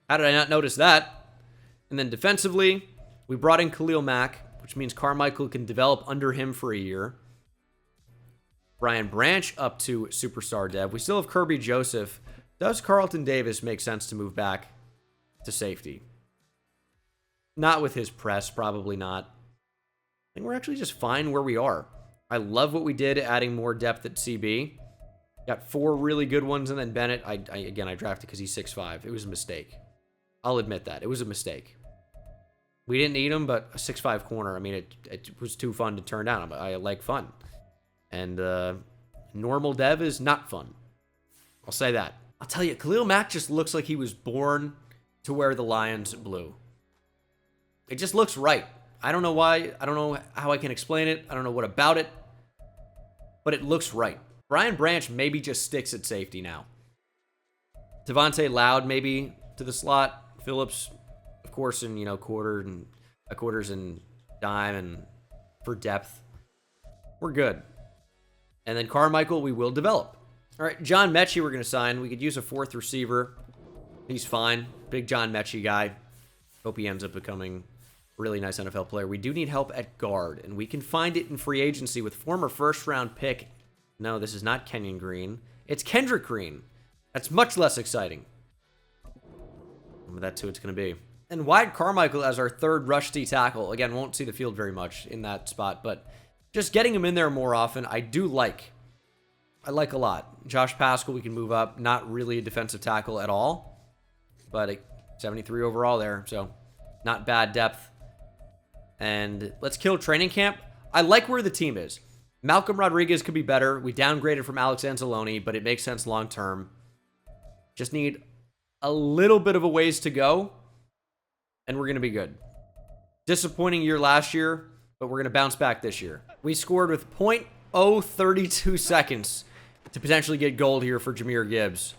How did I not notice that? And then defensively, we brought in Khalil Mack, which means Carmichael can develop under him for a year. Brian Branch up to superstar dev. We still have Kirby Joseph. Does Carlton Davis make sense to move back to safety? Not with his press, probably not. I think we're actually just fine where we are. I love what we did adding more depth at CB. Got 4 really good ones, and then Bennett, I drafted because he's 6'5". It was a mistake. I'll admit that. It was a mistake. We didn't need him, but a 6'5" corner, I mean, it was too fun to turn down. I like fun. And normal dev is not fun. I'll say that. I'll tell you, Khalil Mack just looks like he was born to wear the Lions blue. It just looks right. I don't know why. I don't know how I can explain it. I don't know what about it. But it looks right. Brian Branch maybe just sticks at safety now. Devontae Loud maybe to the slot. Phillips, of course, in quarters and dime and for depth. We're good. And then Carmichael, we will develop. All right, John Mechie we're going to sign. We could use a 4th receiver. He's fine. Big John Mechie guy. Hope he ends up becoming a really nice NFL player. We do need help at guard, and we can find it in free agency with former first-round pick. No, this is not Kenyon Green. It's Kendrick Green. That's much less exciting. But that's who it's going to be. And Wyatt Carmichael as our 3rd rush D tackle. Again, won't see the field very much in that spot, but just getting him in there more often, I like a lot. Josh Pascal, we can move up. Not really a defensive tackle at all, but a 73 overall there. So Not bad depth. And let's kill training camp. I like where the team is. Malcolm Rodriguez could be better. We downgraded from Alex Anzalone, but it makes sense long term. Just need a little bit of a ways to go, and we're going to be good. Disappointing year last year, but we're going to bounce back this year. We scored with .032 seconds to potentially get gold here for Jahmyr Gibbs.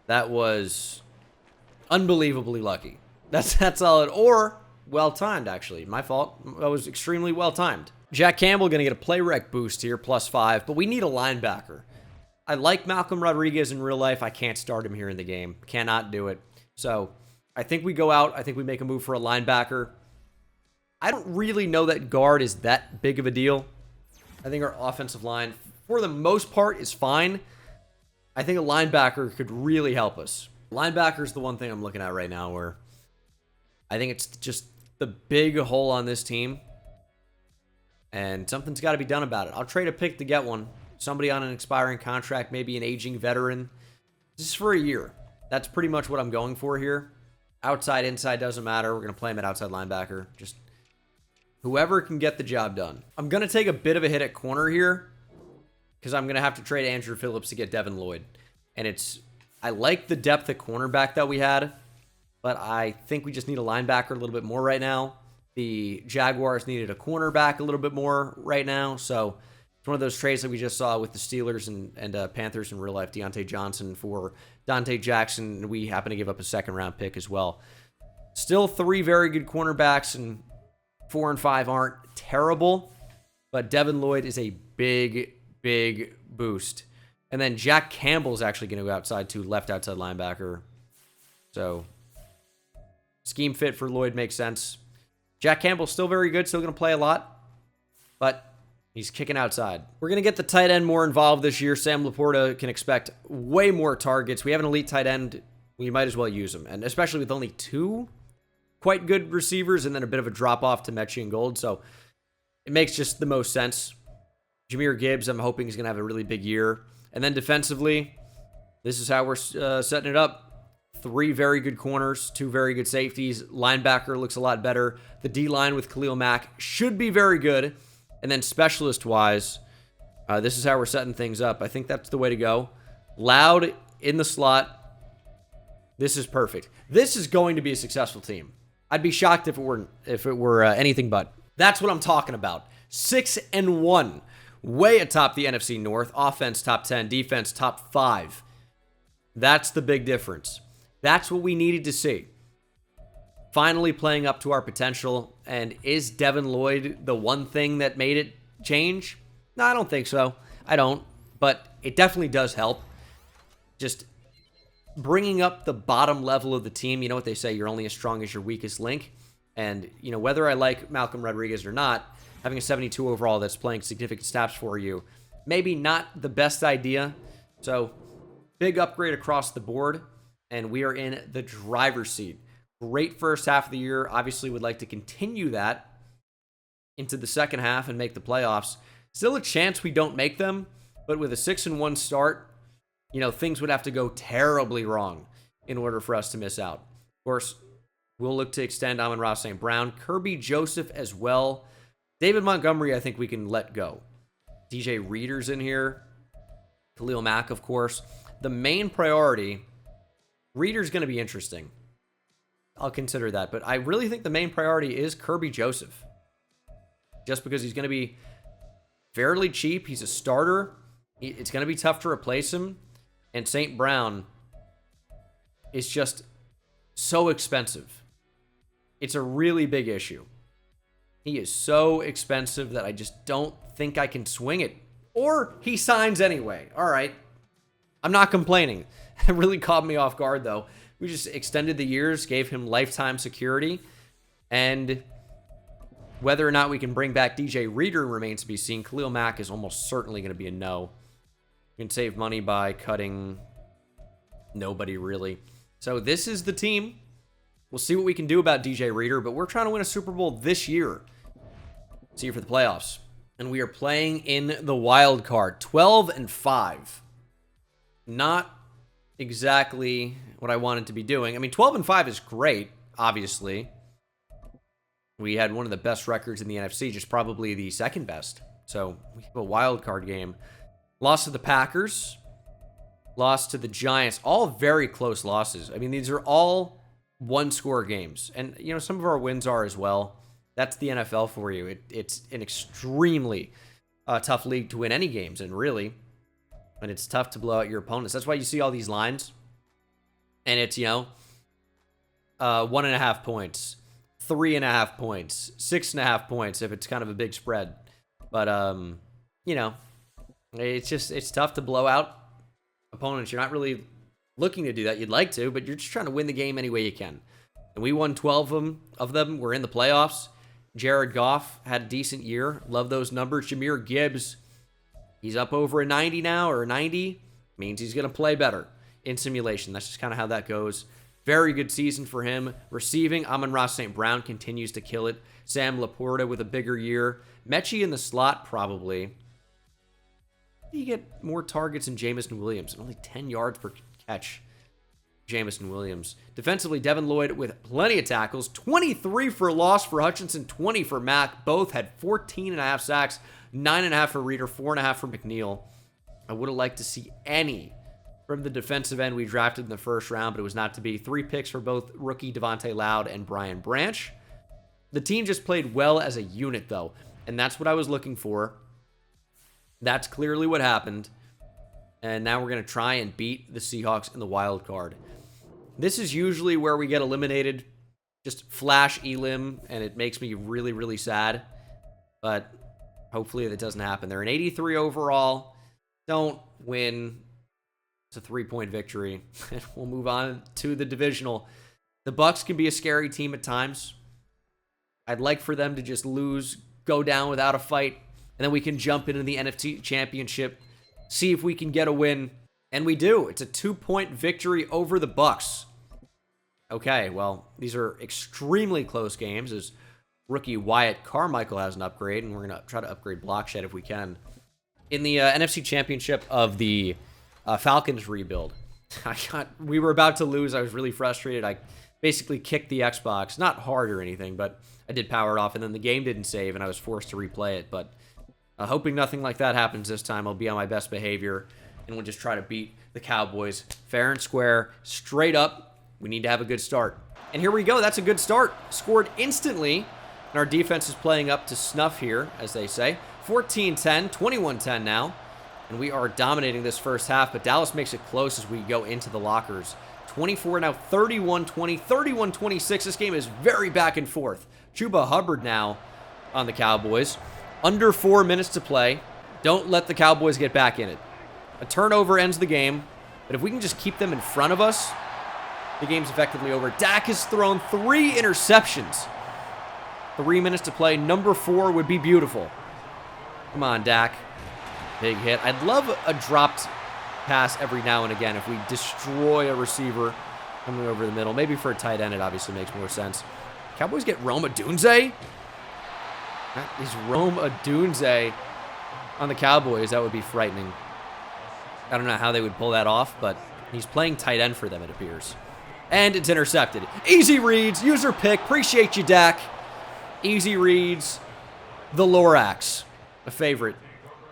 That was unbelievably lucky. That's solid, or well-timed, actually. My fault. That was extremely well-timed. Jack Campbell going to get a play rec boost here, +5, but we need a linebacker. I like Malcolm Rodriguez in real life. I can't start him here in the game. Cannot do it. So I think we go out. I think we make a move for a linebacker. I don't really know that guard is that big of a deal. I think our offensive line, for the most part, is fine. I think a linebacker could really help us. Linebacker is the one thing I'm looking at right now where I think it's just the big hole on this team. And something's got to be done about it. I'll trade a pick to get one. Somebody on an expiring contract, maybe an aging veteran. Just for a year. That's pretty much what I'm going for here. Outside, inside, doesn't matter. We're going to play him at outside linebacker. Just whoever can get the job done. I'm going to take a bit of a hit at corner here because I'm going to have to trade Andrew Phillips to get Devin Lloyd. And I like the depth at cornerback that we had, but I think we just need a linebacker a little bit more right now. The Jaguars needed a cornerback a little bit more right now, so it's one of those trades that we just saw with the Steelers and Panthers in real life. Deontay Johnson for Dante Jackson, and we happen to give up a second-round pick as well. Still 3 very good cornerbacks, and 4 and 5 aren't terrible, but Devin Lloyd is a big, big boost. And then Jack Campbell's actually going to go outside to left outside linebacker. So scheme fit for Lloyd makes sense. Jack Campbell's still very good, still going to play a lot, but he's kicking outside. We're going to get the tight end more involved this year. Sam Laporta can expect way more targets. We have an elite tight end. We might as well use him, and especially with only 2 quite good receivers and then a bit of a drop-off to Mechie and Gold, so it makes just the most sense. Jahmyr Gibbs, I'm hoping he's going to have a really big year. And then defensively, this is how we're setting it up. 3 very good corners, 2 very good safeties. Linebacker looks a lot better. The D-line with Khalil Mack should be very good. And then specialist-wise, this is how we're setting things up. I think that's the way to go. Loud in the slot. This is perfect. This is going to be a successful team. I'd be shocked if it were anything but. That's what I'm talking about. 6-1. Way atop the NFC North. Offense top 10. Defense top 5. That's the big difference. That's what we needed to see. Finally playing up to our potential. And is Devin Lloyd the one thing that made it change? No, I don't think so. I don't. But it definitely does help. Just bringing up the bottom level of the team. You know what they say, you're only as strong as your weakest link. And, you know, whether I like Malcolm Rodriguez or not, having a 72 overall that's playing significant snaps for you, maybe not the best idea. So, big upgrade across the board, and we are in the driver's seat. Great first half of the year. Obviously, would like to continue that into the second half and make the playoffs. Still a chance we don't make them, but with a 6-1 start, you know, things would have to go terribly wrong in order for us to miss out. Of course, we'll look to extend Amon-Ra St. Brown, Kirby Joseph as well. David Montgomery, I think we can let go. DJ Reader's in here. Khalil Mack, of course. The main priority, Reader's going to be interesting. I'll consider that. But I really think the main priority is Kirby Joseph. Just because he's going to be fairly cheap. He's a starter. It's going to be tough to replace him. And St. Brown is just so expensive. It's a really big issue. He is so expensive that I just don't think I can swing it. Or he signs anyway. All right. I'm not complaining. It really caught me off guard, though. We just extended the years, gave him lifetime security. And whether or not we can bring back DJ Reader remains to be seen. Khalil Mack is almost certainly going to be a no. You can save money by cutting nobody, really. So this is the team. We'll see what we can do about DJ Reader, but we're trying to win a Super Bowl this year. See you for the playoffs. And we are playing in the wild card. 12-5. Not exactly what I wanted to be doing. I mean, 12-5 is great, obviously. We had one of the best records in the NFC, just probably the second best. So we have a wild card game. Lost to the Packers. Lost to the Giants. All very close losses. I mean, these are all one-score games. And, you know, some of our wins are as well. That's the NFL for you. It's an extremely tough league to win any games, and really, and it's tough to blow out your opponents. That's why you see all these lines, and it's, you know, 1.5 points, 3.5 points, 6.5 points if it's kind of a big spread. But you know, it's tough to blow out opponents. You're not really looking to do that. You'd like to, but you're just trying to win the game any way you can. And we won 12 of them. We're in the playoffs. Jared Goff had a decent year. Love those numbers. Jahmyr Gibbs, he's up over a 90 now, or a 90. Means he's going to play better in simulation. That's just kind of how that goes. Very good season for him. Receiving, Amon-Ra St. Brown continues to kill it. Sam Laporta with a bigger year. Mechie in the slot, probably. You get more targets than Jamison Williams. Only 10 yards per catch. Jamison Williams. Defensively, Devin Lloyd with plenty of tackles. 23 for loss for Hutchinson, 20 for Mack. Both had 14.5 sacks, 9.5 for Reeder, 4.5 for McNeil. I would have liked to see any from the defensive end we drafted in the first round, but it was not to be. 3 picks for both rookie Devontae Loud and Brian Branch. The team just played well as a unit, though, and that's what I was looking for. That's clearly what happened. And now we're going to try and beat the Seahawks in the wild card. This is usually where we get eliminated. Just flash elim, and it makes me really, really sad. But hopefully that doesn't happen. They're an 83 overall. Don't win. It's a 3-point victory. And we'll move on to the divisional. The Bucs can be a scary team at times. I'd like for them to just lose, go down without a fight, and then we can jump into the NFC Championship, see if we can get a win. And we do. It's a 2-point victory over the Bucs. Okay, well, these are extremely close games as rookie Wyatt Carmichael has an upgrade, and we're going to try to upgrade Blockshed if we can. In the NFC Championship of the Falcons rebuild, we were about to lose. I was really frustrated. I basically kicked the Xbox. Not hard or anything, but I did power it off, and then the game didn't save, and I was forced to replay it. But hoping nothing like that happens this time, I'll be on my best behavior, and we'll just try to beat the Cowboys fair and square, straight up. We need to have a good start. And here we go. That's a good start. Scored instantly. And our defense is playing up to snuff here, as they say. 14-10, 21-10 now. And we are dominating this first half, but Dallas makes it close as we go into the lockers. 24 now, 31-20, 31-26. This game is very back and forth. Chuba Hubbard now on the Cowboys. Under 4 minutes to play. Don't let the Cowboys get back in it. A turnover ends the game, but if we can just keep them in front of us, the game's effectively over. Dak has thrown 3 interceptions. 3 minutes to play. Number 4 would be beautiful. Come on, Dak. Big hit. I'd love a dropped pass every now and again if we destroy a receiver coming over the middle. Maybe for a tight end, it obviously makes more sense. Cowboys get Rome Odunze? That is Rome Odunze on the Cowboys. That would be frightening. I don't know how they would pull that off, but he's playing tight end for them, it appears. And it's intercepted. Easy reads, user pick. Appreciate you, Dak. Easy reads, the Lorax, a favorite.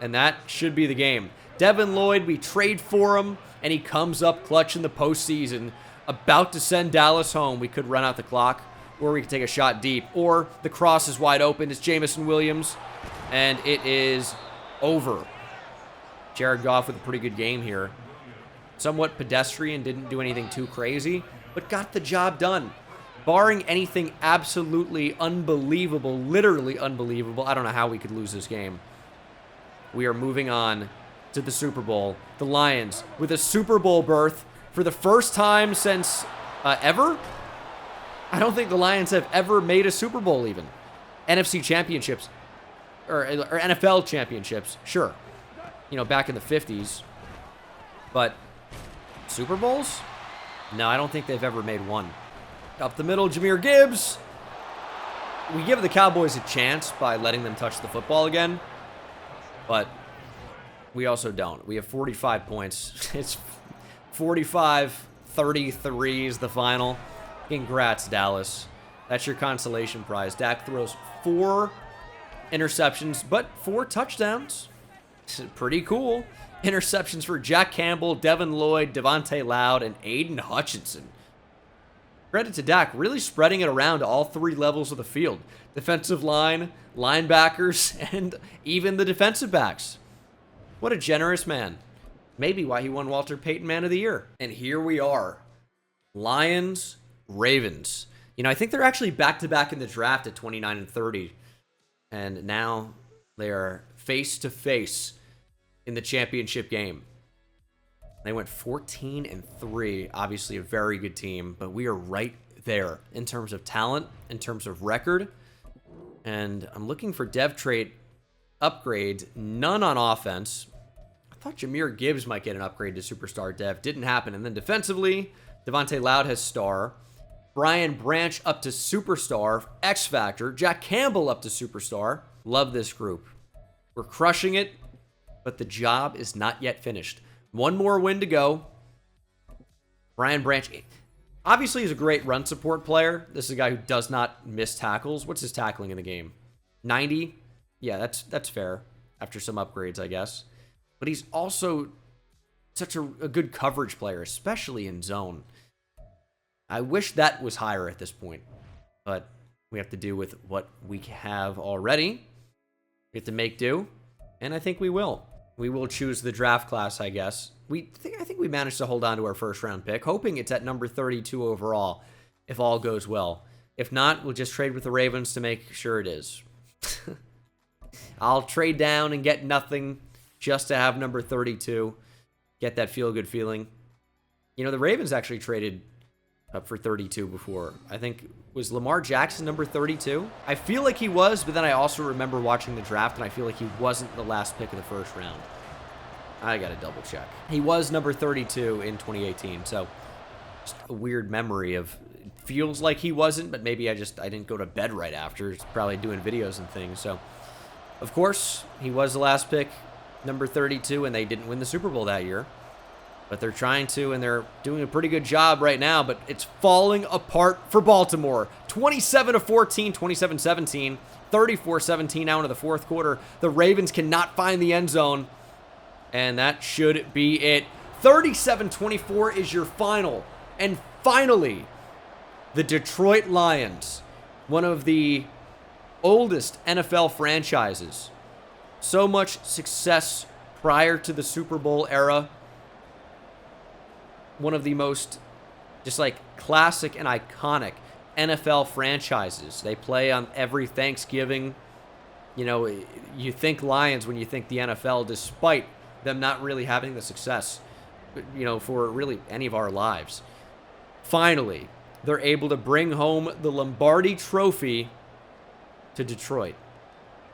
And that should be the game. Devin Lloyd, we trade for him, and he comes up clutch in the postseason. About to send Dallas home. We could run out the clock, or we could take a shot deep. Or the cross is wide open. It's Jamison Williams, and it is over. Jared Goff with a pretty good game here. Somewhat pedestrian, didn't do anything too crazy, but got the job done. Barring anything absolutely unbelievable, literally unbelievable, I don't know how we could lose this game. We are moving on to the Super Bowl. The Lions with a Super Bowl berth for the first time since ever? I don't think the Lions have ever made a Super Bowl even. NFC championships, or NFL championships, sure. You know, back in the 50s. But Super Bowls? No, I don't think they've ever made one. Up the middle, Jahmyr Gibbs. We give the Cowboys a chance by letting them touch the football again. But we also don't. We have 45 points. It's 45-33 is the final. Congrats, Dallas. That's your consolation prize. Dak throws 4 interceptions, but 4 touchdowns. Pretty cool. Interceptions for Jack Campbell, Devin Lloyd, Devontae Loud, and Aiden Hutchinson. Credit to Dak, really spreading it around to all 3 levels of the field. Defensive line, linebackers, and even the defensive backs. What a generous man. Maybe why he won Walter Payton Man of the Year. And here we are. Lions, Ravens. You know, I think they're actually back-to-back in the draft at 29 and 30. And now they are face-to-face in the championship game. They went 14 and 3. Obviously a very good team, but we are right there in terms of talent, in terms of record. And I'm looking for dev trait upgrades. None on offense. I thought Jahmyr Gibbs might get an upgrade to superstar dev. Didn't happen. And then defensively, Devontae Loud has star. Brian Branch up to superstar. X Factor. Jack Campbell up to superstar. Love this group. We're crushing it, but the job is not yet finished. One more win to go. Brian Branch, obviously, he's a great run support player. This is a guy who does not miss tackles. What's his tackling in the game? 90? Yeah, that's fair. After some upgrades, I guess. But he's also such a good coverage player, especially in zone. I wish that was higher at this point. But we have to do with what we have already. We have to make do. And I think we will. We will choose the draft class, I guess. I think we managed to hold on to our first round pick, hoping it's at number 32 overall, if all goes well. If not, we'll just trade with the Ravens to make sure it is. I'll trade down and get nothing just to have number 32. Get that feel-good feeling. You know, the Ravens actually traded up for 32 before. I think, was Lamar Jackson number 32? I feel like he was, but then I also remember watching the draft, and I feel like he wasn't the last pick of the first round. I gotta double check. He was number 32 in 2018, so just a weird memory of, it feels like he wasn't, but maybe I didn't go to bed right after. It's probably doing videos and things, so. Of course, he was the last pick, number 32, and they didn't win the Super Bowl that year. But they're trying to, and they're doing a pretty good job right now, but it's falling apart for Baltimore. 27-14, 27-17, 34-17 now into the fourth quarter. The Ravens cannot find the end zone, and that should be it. 37-24 is your final. And finally, the Detroit Lions, one of the oldest NFL franchises. So much success prior to the Super Bowl era. One of the most just like classic and iconic NFL franchises. They play on every Thanksgiving. You know, you think Lions when you think the NFL, despite them not really having the success, you know, for really any of our lives. Finally, they're able to bring home the Lombardi Trophy to Detroit.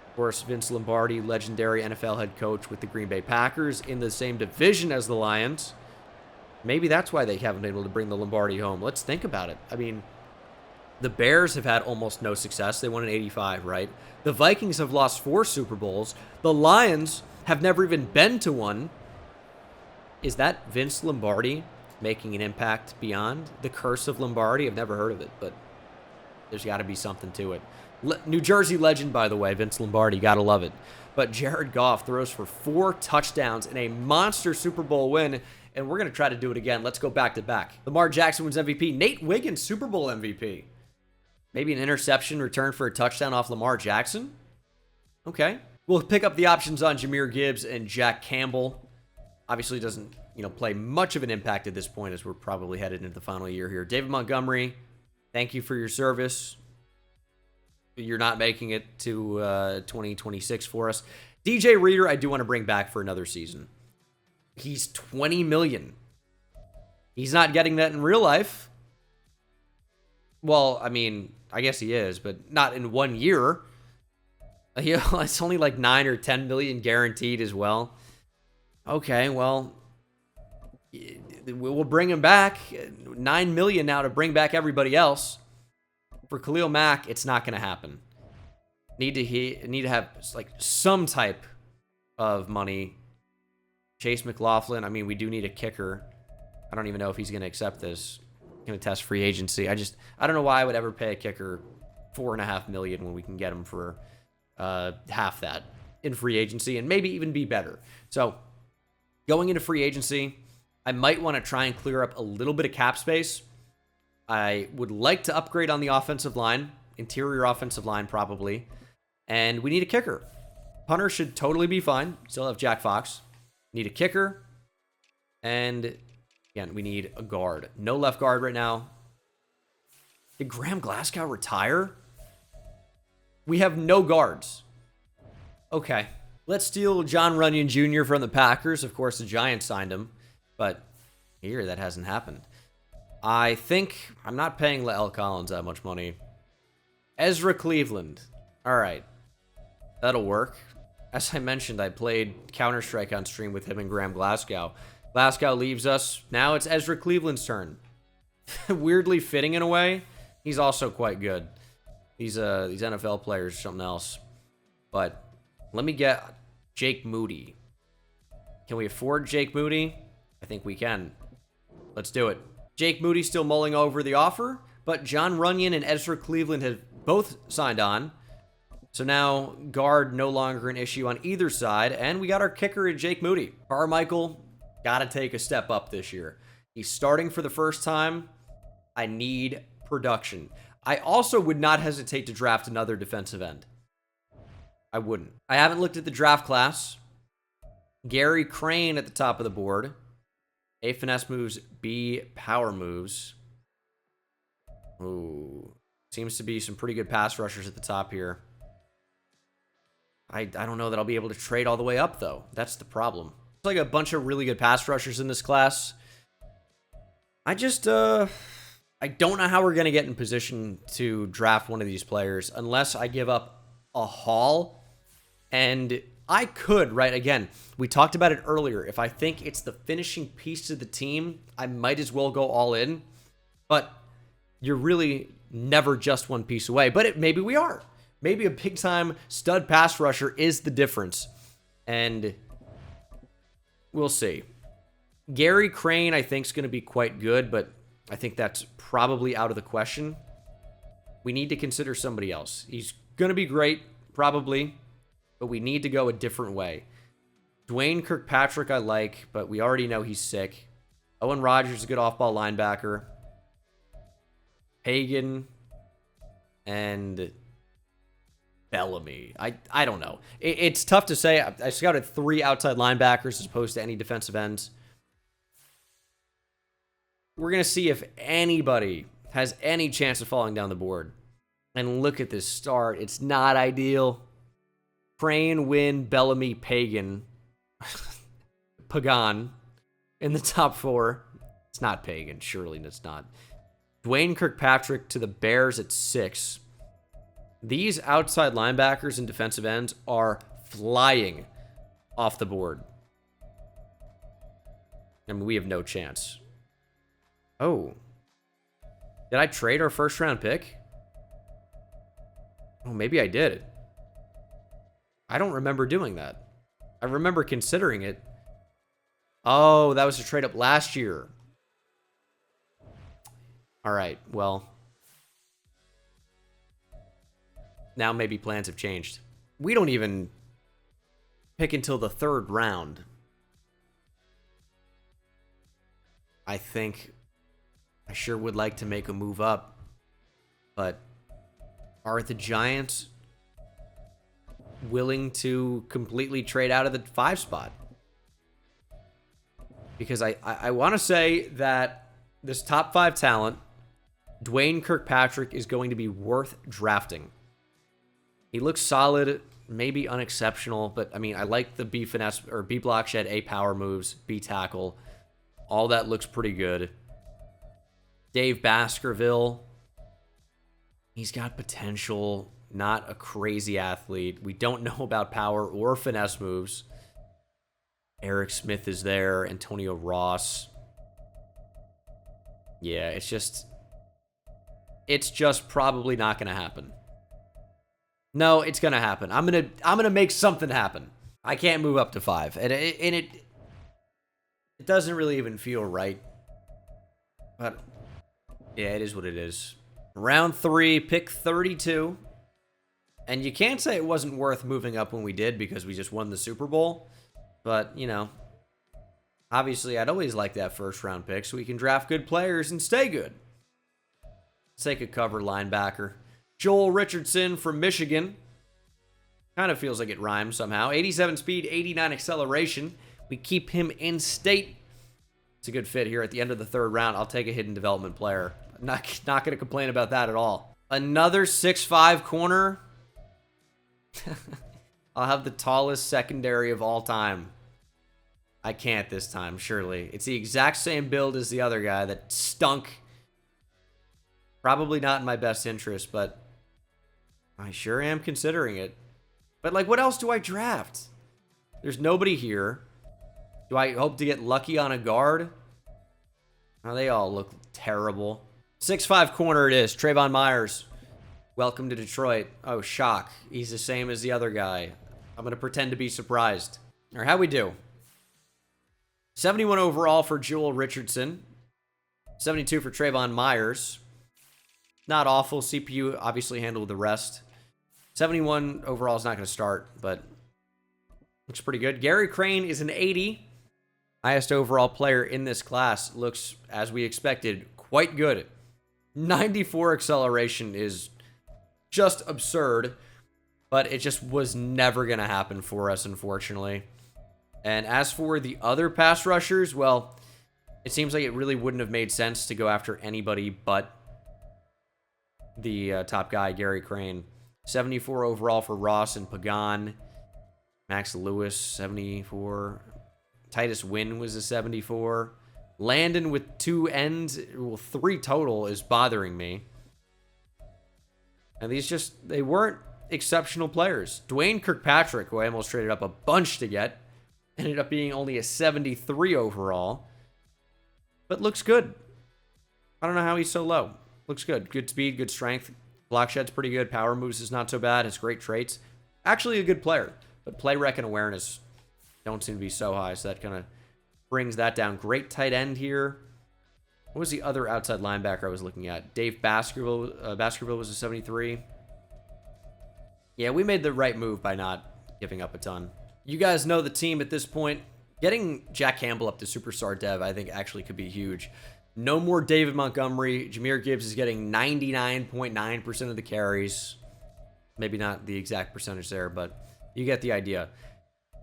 Of course, Vince Lombardi, legendary NFL head coach with the Green Bay Packers in the same division as the Lions. Maybe that's why they haven't been able to bring the Lombardi home. Let's think about it. I mean, the Bears have had almost no success. They won in 85, right? The Vikings have lost 4 Super Bowls. The Lions have never even been to one. Is that Vince Lombardi making an impact beyond the curse of Lombardi? I've never heard of it, but there's got to be something to it. New Jersey legend, by the way, Vince Lombardi. Got to love it. But Jared Goff throws for 4 touchdowns in a monster Super Bowl win. And we're going to try to do it again. Let's go back to back. Lamar Jackson wins MVP. Nate Wiggins, Super Bowl MVP. Maybe an interception return for a touchdown off Lamar Jackson. Okay. We'll pick up the options on Jahmyr Gibbs and Jack Campbell. Obviously doesn't, play much of an impact at this point as we're probably headed into the final year here. David Montgomery, thank you for your service. You're not making it to 2026 for us. DJ Reader, I do want to bring back for another season. He's $20 million. He's not getting that in real life. Well, I mean, I guess he is, but not in 1 year. It's only like 9 or 10 million guaranteed as well. Okay, well, we'll bring him back. 9 million now to bring back everybody else. For Khalil Mack, it's not going to happen. Need to have like some type of money. Chase McLaughlin, I mean, we do need a kicker. I don't even know if he's going to accept this. Gonna test free agency. I don't know why I would ever pay a kicker $4.5 million when we can get him for half that in free agency and maybe even be better. So going into free agency, I might want to try and clear up a little bit of cap space. I would like to upgrade on the offensive line, interior offensive line probably, and we need a kicker. Punter should totally be fine. Still have Jack Fox. Need a kicker, and again, we need a guard. No left guard right now. Did Graham Glasgow retire? We have no guards. Okay. Let's steal John Runyon Jr. from the Packers. Of course, the Giants signed him, but here that hasn't happened. I think I'm not paying Lael Collins that much money. Ezra Cleveland. All right. That'll work. As I mentioned, I played Counter-Strike on stream with him and Graham Glasgow. Glasgow leaves us. Now it's Ezra Cleveland's turn. Weirdly fitting in a way. He's also quite good. These NFL players are something else. But let me get Jake Moody. Can we afford Jake Moody? I think we can. Let's do it. Jake Moody still mulling over the offer, but John Runyon and Ezra Cleveland have both signed on. So now guard no longer an issue on either side, and we got our kicker in Jake Moody. Carmichael got to take a step up this year. He's starting for the first time. I need production. I also would not hesitate to draft another defensive end. I wouldn't. I haven't looked at the draft class. Gary Crane at the top of the board. A finesse moves, B power moves. Ooh. Seems to be some pretty good pass rushers at the top here. I don't know that I'll be able to trade all the way up, though. That's the problem. It's like a bunch of really good pass rushers in this class. I don't know how we're going to get in position to draft one of these players unless I give up a haul. And I could, right? Again, we talked about it earlier. If I think it's the finishing piece to the team, I might as well go all in. But you're really never just one piece away. But maybe we are. Maybe a big-time stud pass rusher is the difference. And we'll see. Gary Crane, I think, is going to be quite good, but I think that's probably out of the question. We need to consider somebody else. He's going to be great, probably, but we need to go a different way. Dwayne Kirkpatrick I like, but we already know he's sick. Owen Rodgers is a good off-ball linebacker. Hagan and Bellamy. I don't know. It's tough to say. I scouted 3 outside linebackers as opposed to any defensive ends. We're going to see if anybody has any chance of falling down the board. And look at this start. It's not ideal. Crane, Wynn, Bellamy, Pagan. Pagan in the top 4. It's not Pagan. Surely it's not. Dwayne Kirkpatrick to the Bears at 6. These outside linebackers and defensive ends are flying off the board. I mean, we have no chance. Oh. Did I trade our first round pick? Oh, maybe I did. I don't remember doing that. I remember considering it. Oh, that was a trade up last year. All right, well. Now maybe plans have changed. We don't even pick until the 3rd round. I think I sure would like to make a move up. But are the Giants willing to completely trade out of the 5 spot? Because I want to say that this top 5 talent, Dwayne Kirkpatrick, is going to be worth drafting. He looks solid, maybe unexceptional, but I mean, I like the B finesse or B block shed, A power moves, B tackle. All that looks pretty good. Dave Baskerville, he's got potential, not a crazy athlete. We don't know about power or finesse moves. Eric Smith is there, Antonio Ross. Yeah, it's just probably not going to happen. No, it's going to happen. I'm going to make something happen. I can't move up to 5. And it doesn't really even feel right. But Yeah, it is what it is. Round 3, pick 32. And you can't say it wasn't worth moving up when we did because we just won the Super Bowl. But, you know, obviously I'd always like that first round pick so we can draft good players and stay good. Let's take a cover linebacker. Joel Richardson from Michigan. Kind of feels like it rhymes somehow. 87 speed, 89 acceleration. We keep him in state. It's a good fit here at the end of the third round. I'll take a hidden development player. I'm not going to complain about that at all. Another 6'5 corner. I'll have the tallest secondary of all time. I can't this time, surely. It's the exact same build as the other guy that stunk. Probably not in my best interest, but I sure am considering it. But, like, what else do I draft? There's nobody here. Do I hope to get lucky on a guard? Oh, they all look terrible. 6'5 corner it is. Trayvon Myers. Welcome to Detroit. Oh, shock. He's the same as the other guy. I'm going to pretend to be surprised. All right, how we do? 71 overall for Joel Richardson. 72 for Trayvon Myers. Not awful. CPU obviously handled the rest. 71 overall is not going to start, but looks pretty good. Gary Crane is an 80. Highest overall player in this class. Looks, as we expected, quite good. 94 acceleration is just absurd, but it just was never going to happen for us, unfortunately. And as for the other pass rushers, well, it seems like it really wouldn't have made sense to go after anybody but the top guy, Gary Crane. 74 overall for Ross and Pagan. Max Lewis, 74. Titus Wynn was a 74. Landon with 2 ends, well, 3 total, is bothering me. And these just, they weren't exceptional players. Dwayne Kirkpatrick, who I almost traded up a bunch to get, ended up being only a 73 overall. But looks good. I don't know how he's so low. Looks good. Good speed, good strength. Block shed's pretty good. Power moves is not so bad. Has great traits. Actually a good player. But play rec and awareness don't seem to be so high. So that kind of brings that down. Great tight end here. What was the other outside linebacker I was looking at? Dave Baskerville. Baskerville was a 73. Yeah, we made the right move by not giving up a ton. You guys know the team at this point. Getting Jack Campbell up to superstar dev, I think, actually could be huge. No more David Montgomery. Jameer Gibbs is getting 99.9% of the carries. Maybe not the exact percentage there, but you get the idea.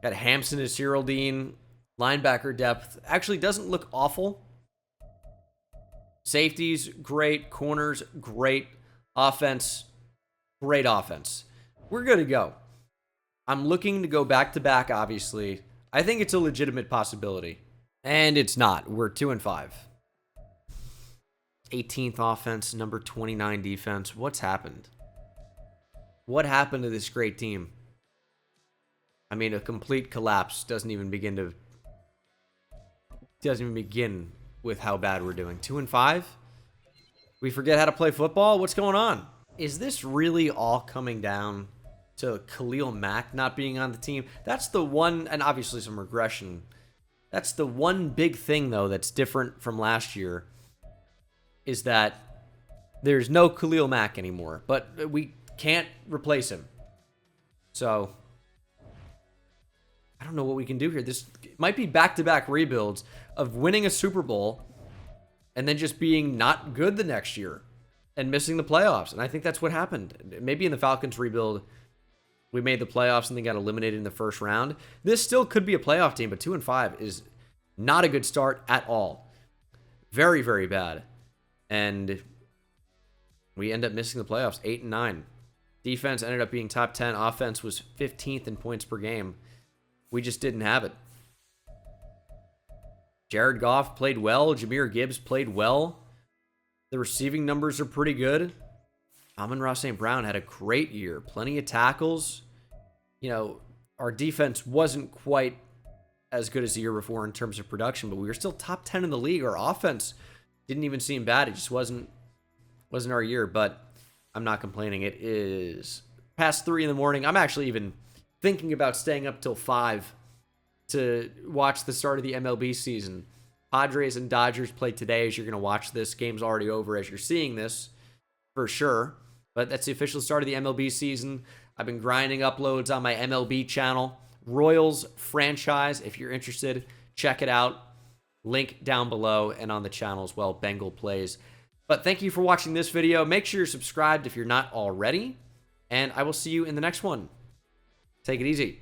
Got Hampson and Cyril Dean. Linebacker depth actually doesn't look awful. Safeties, great. Corners, great. Offense, great offense. We're good to go. I'm looking to go back-to-back, obviously. I think it's a legitimate possibility. And it's not. We're 2-5. 18th offense, number 29 defense. What's happened? What happened to this great team? I mean, a complete collapse doesn't even begin with how bad we're doing. 2-5? We forget how to play football? What's going on? Is this really all coming down to Khalil Mack not being on the team? That's the one, and obviously some regression. That's the one big thing, though, that's different from last year, is that there's no Khalil Mack anymore, but we can't replace him. So I don't know what we can do here. This might be back-to-back rebuilds of winning a Super Bowl and then just being not good the next year and missing the playoffs. And I think that's what happened. Maybe in the Falcons rebuild, we made the playoffs and then got eliminated in the first round. This still could be a playoff team, but 2-5 is not a good start at all. Very, very bad. And we end up missing the playoffs, 8-9. Defense ended up being top 10. Offense was 15th in points per game. We just didn't have it. Jared Goff played well. Jameer Gibbs played well. The receiving numbers are pretty good. Amon-Ra St. Brown had a great year. Plenty of tackles. You know, our defense wasn't quite as good as the year before in terms of production, but we were still top 10 in the league. Our offense didn't even seem bad. It just wasn't our year, but I'm not complaining. It is past 3 in the morning. I'm actually even thinking about staying up till 5 to watch the start of the MLB season. Padres and Dodgers play today as you're going to watch this. Game's already over as you're seeing this, for sure. But that's the official start of the MLB season. I've been grinding uploads on my MLB channel. Royals franchise, if you're interested, check it out. Link down below and on the channel as well, Bengal Plays. But thank you for watching this video. Make sure you're subscribed if you're not already. And I will see you in the next one. Take it easy.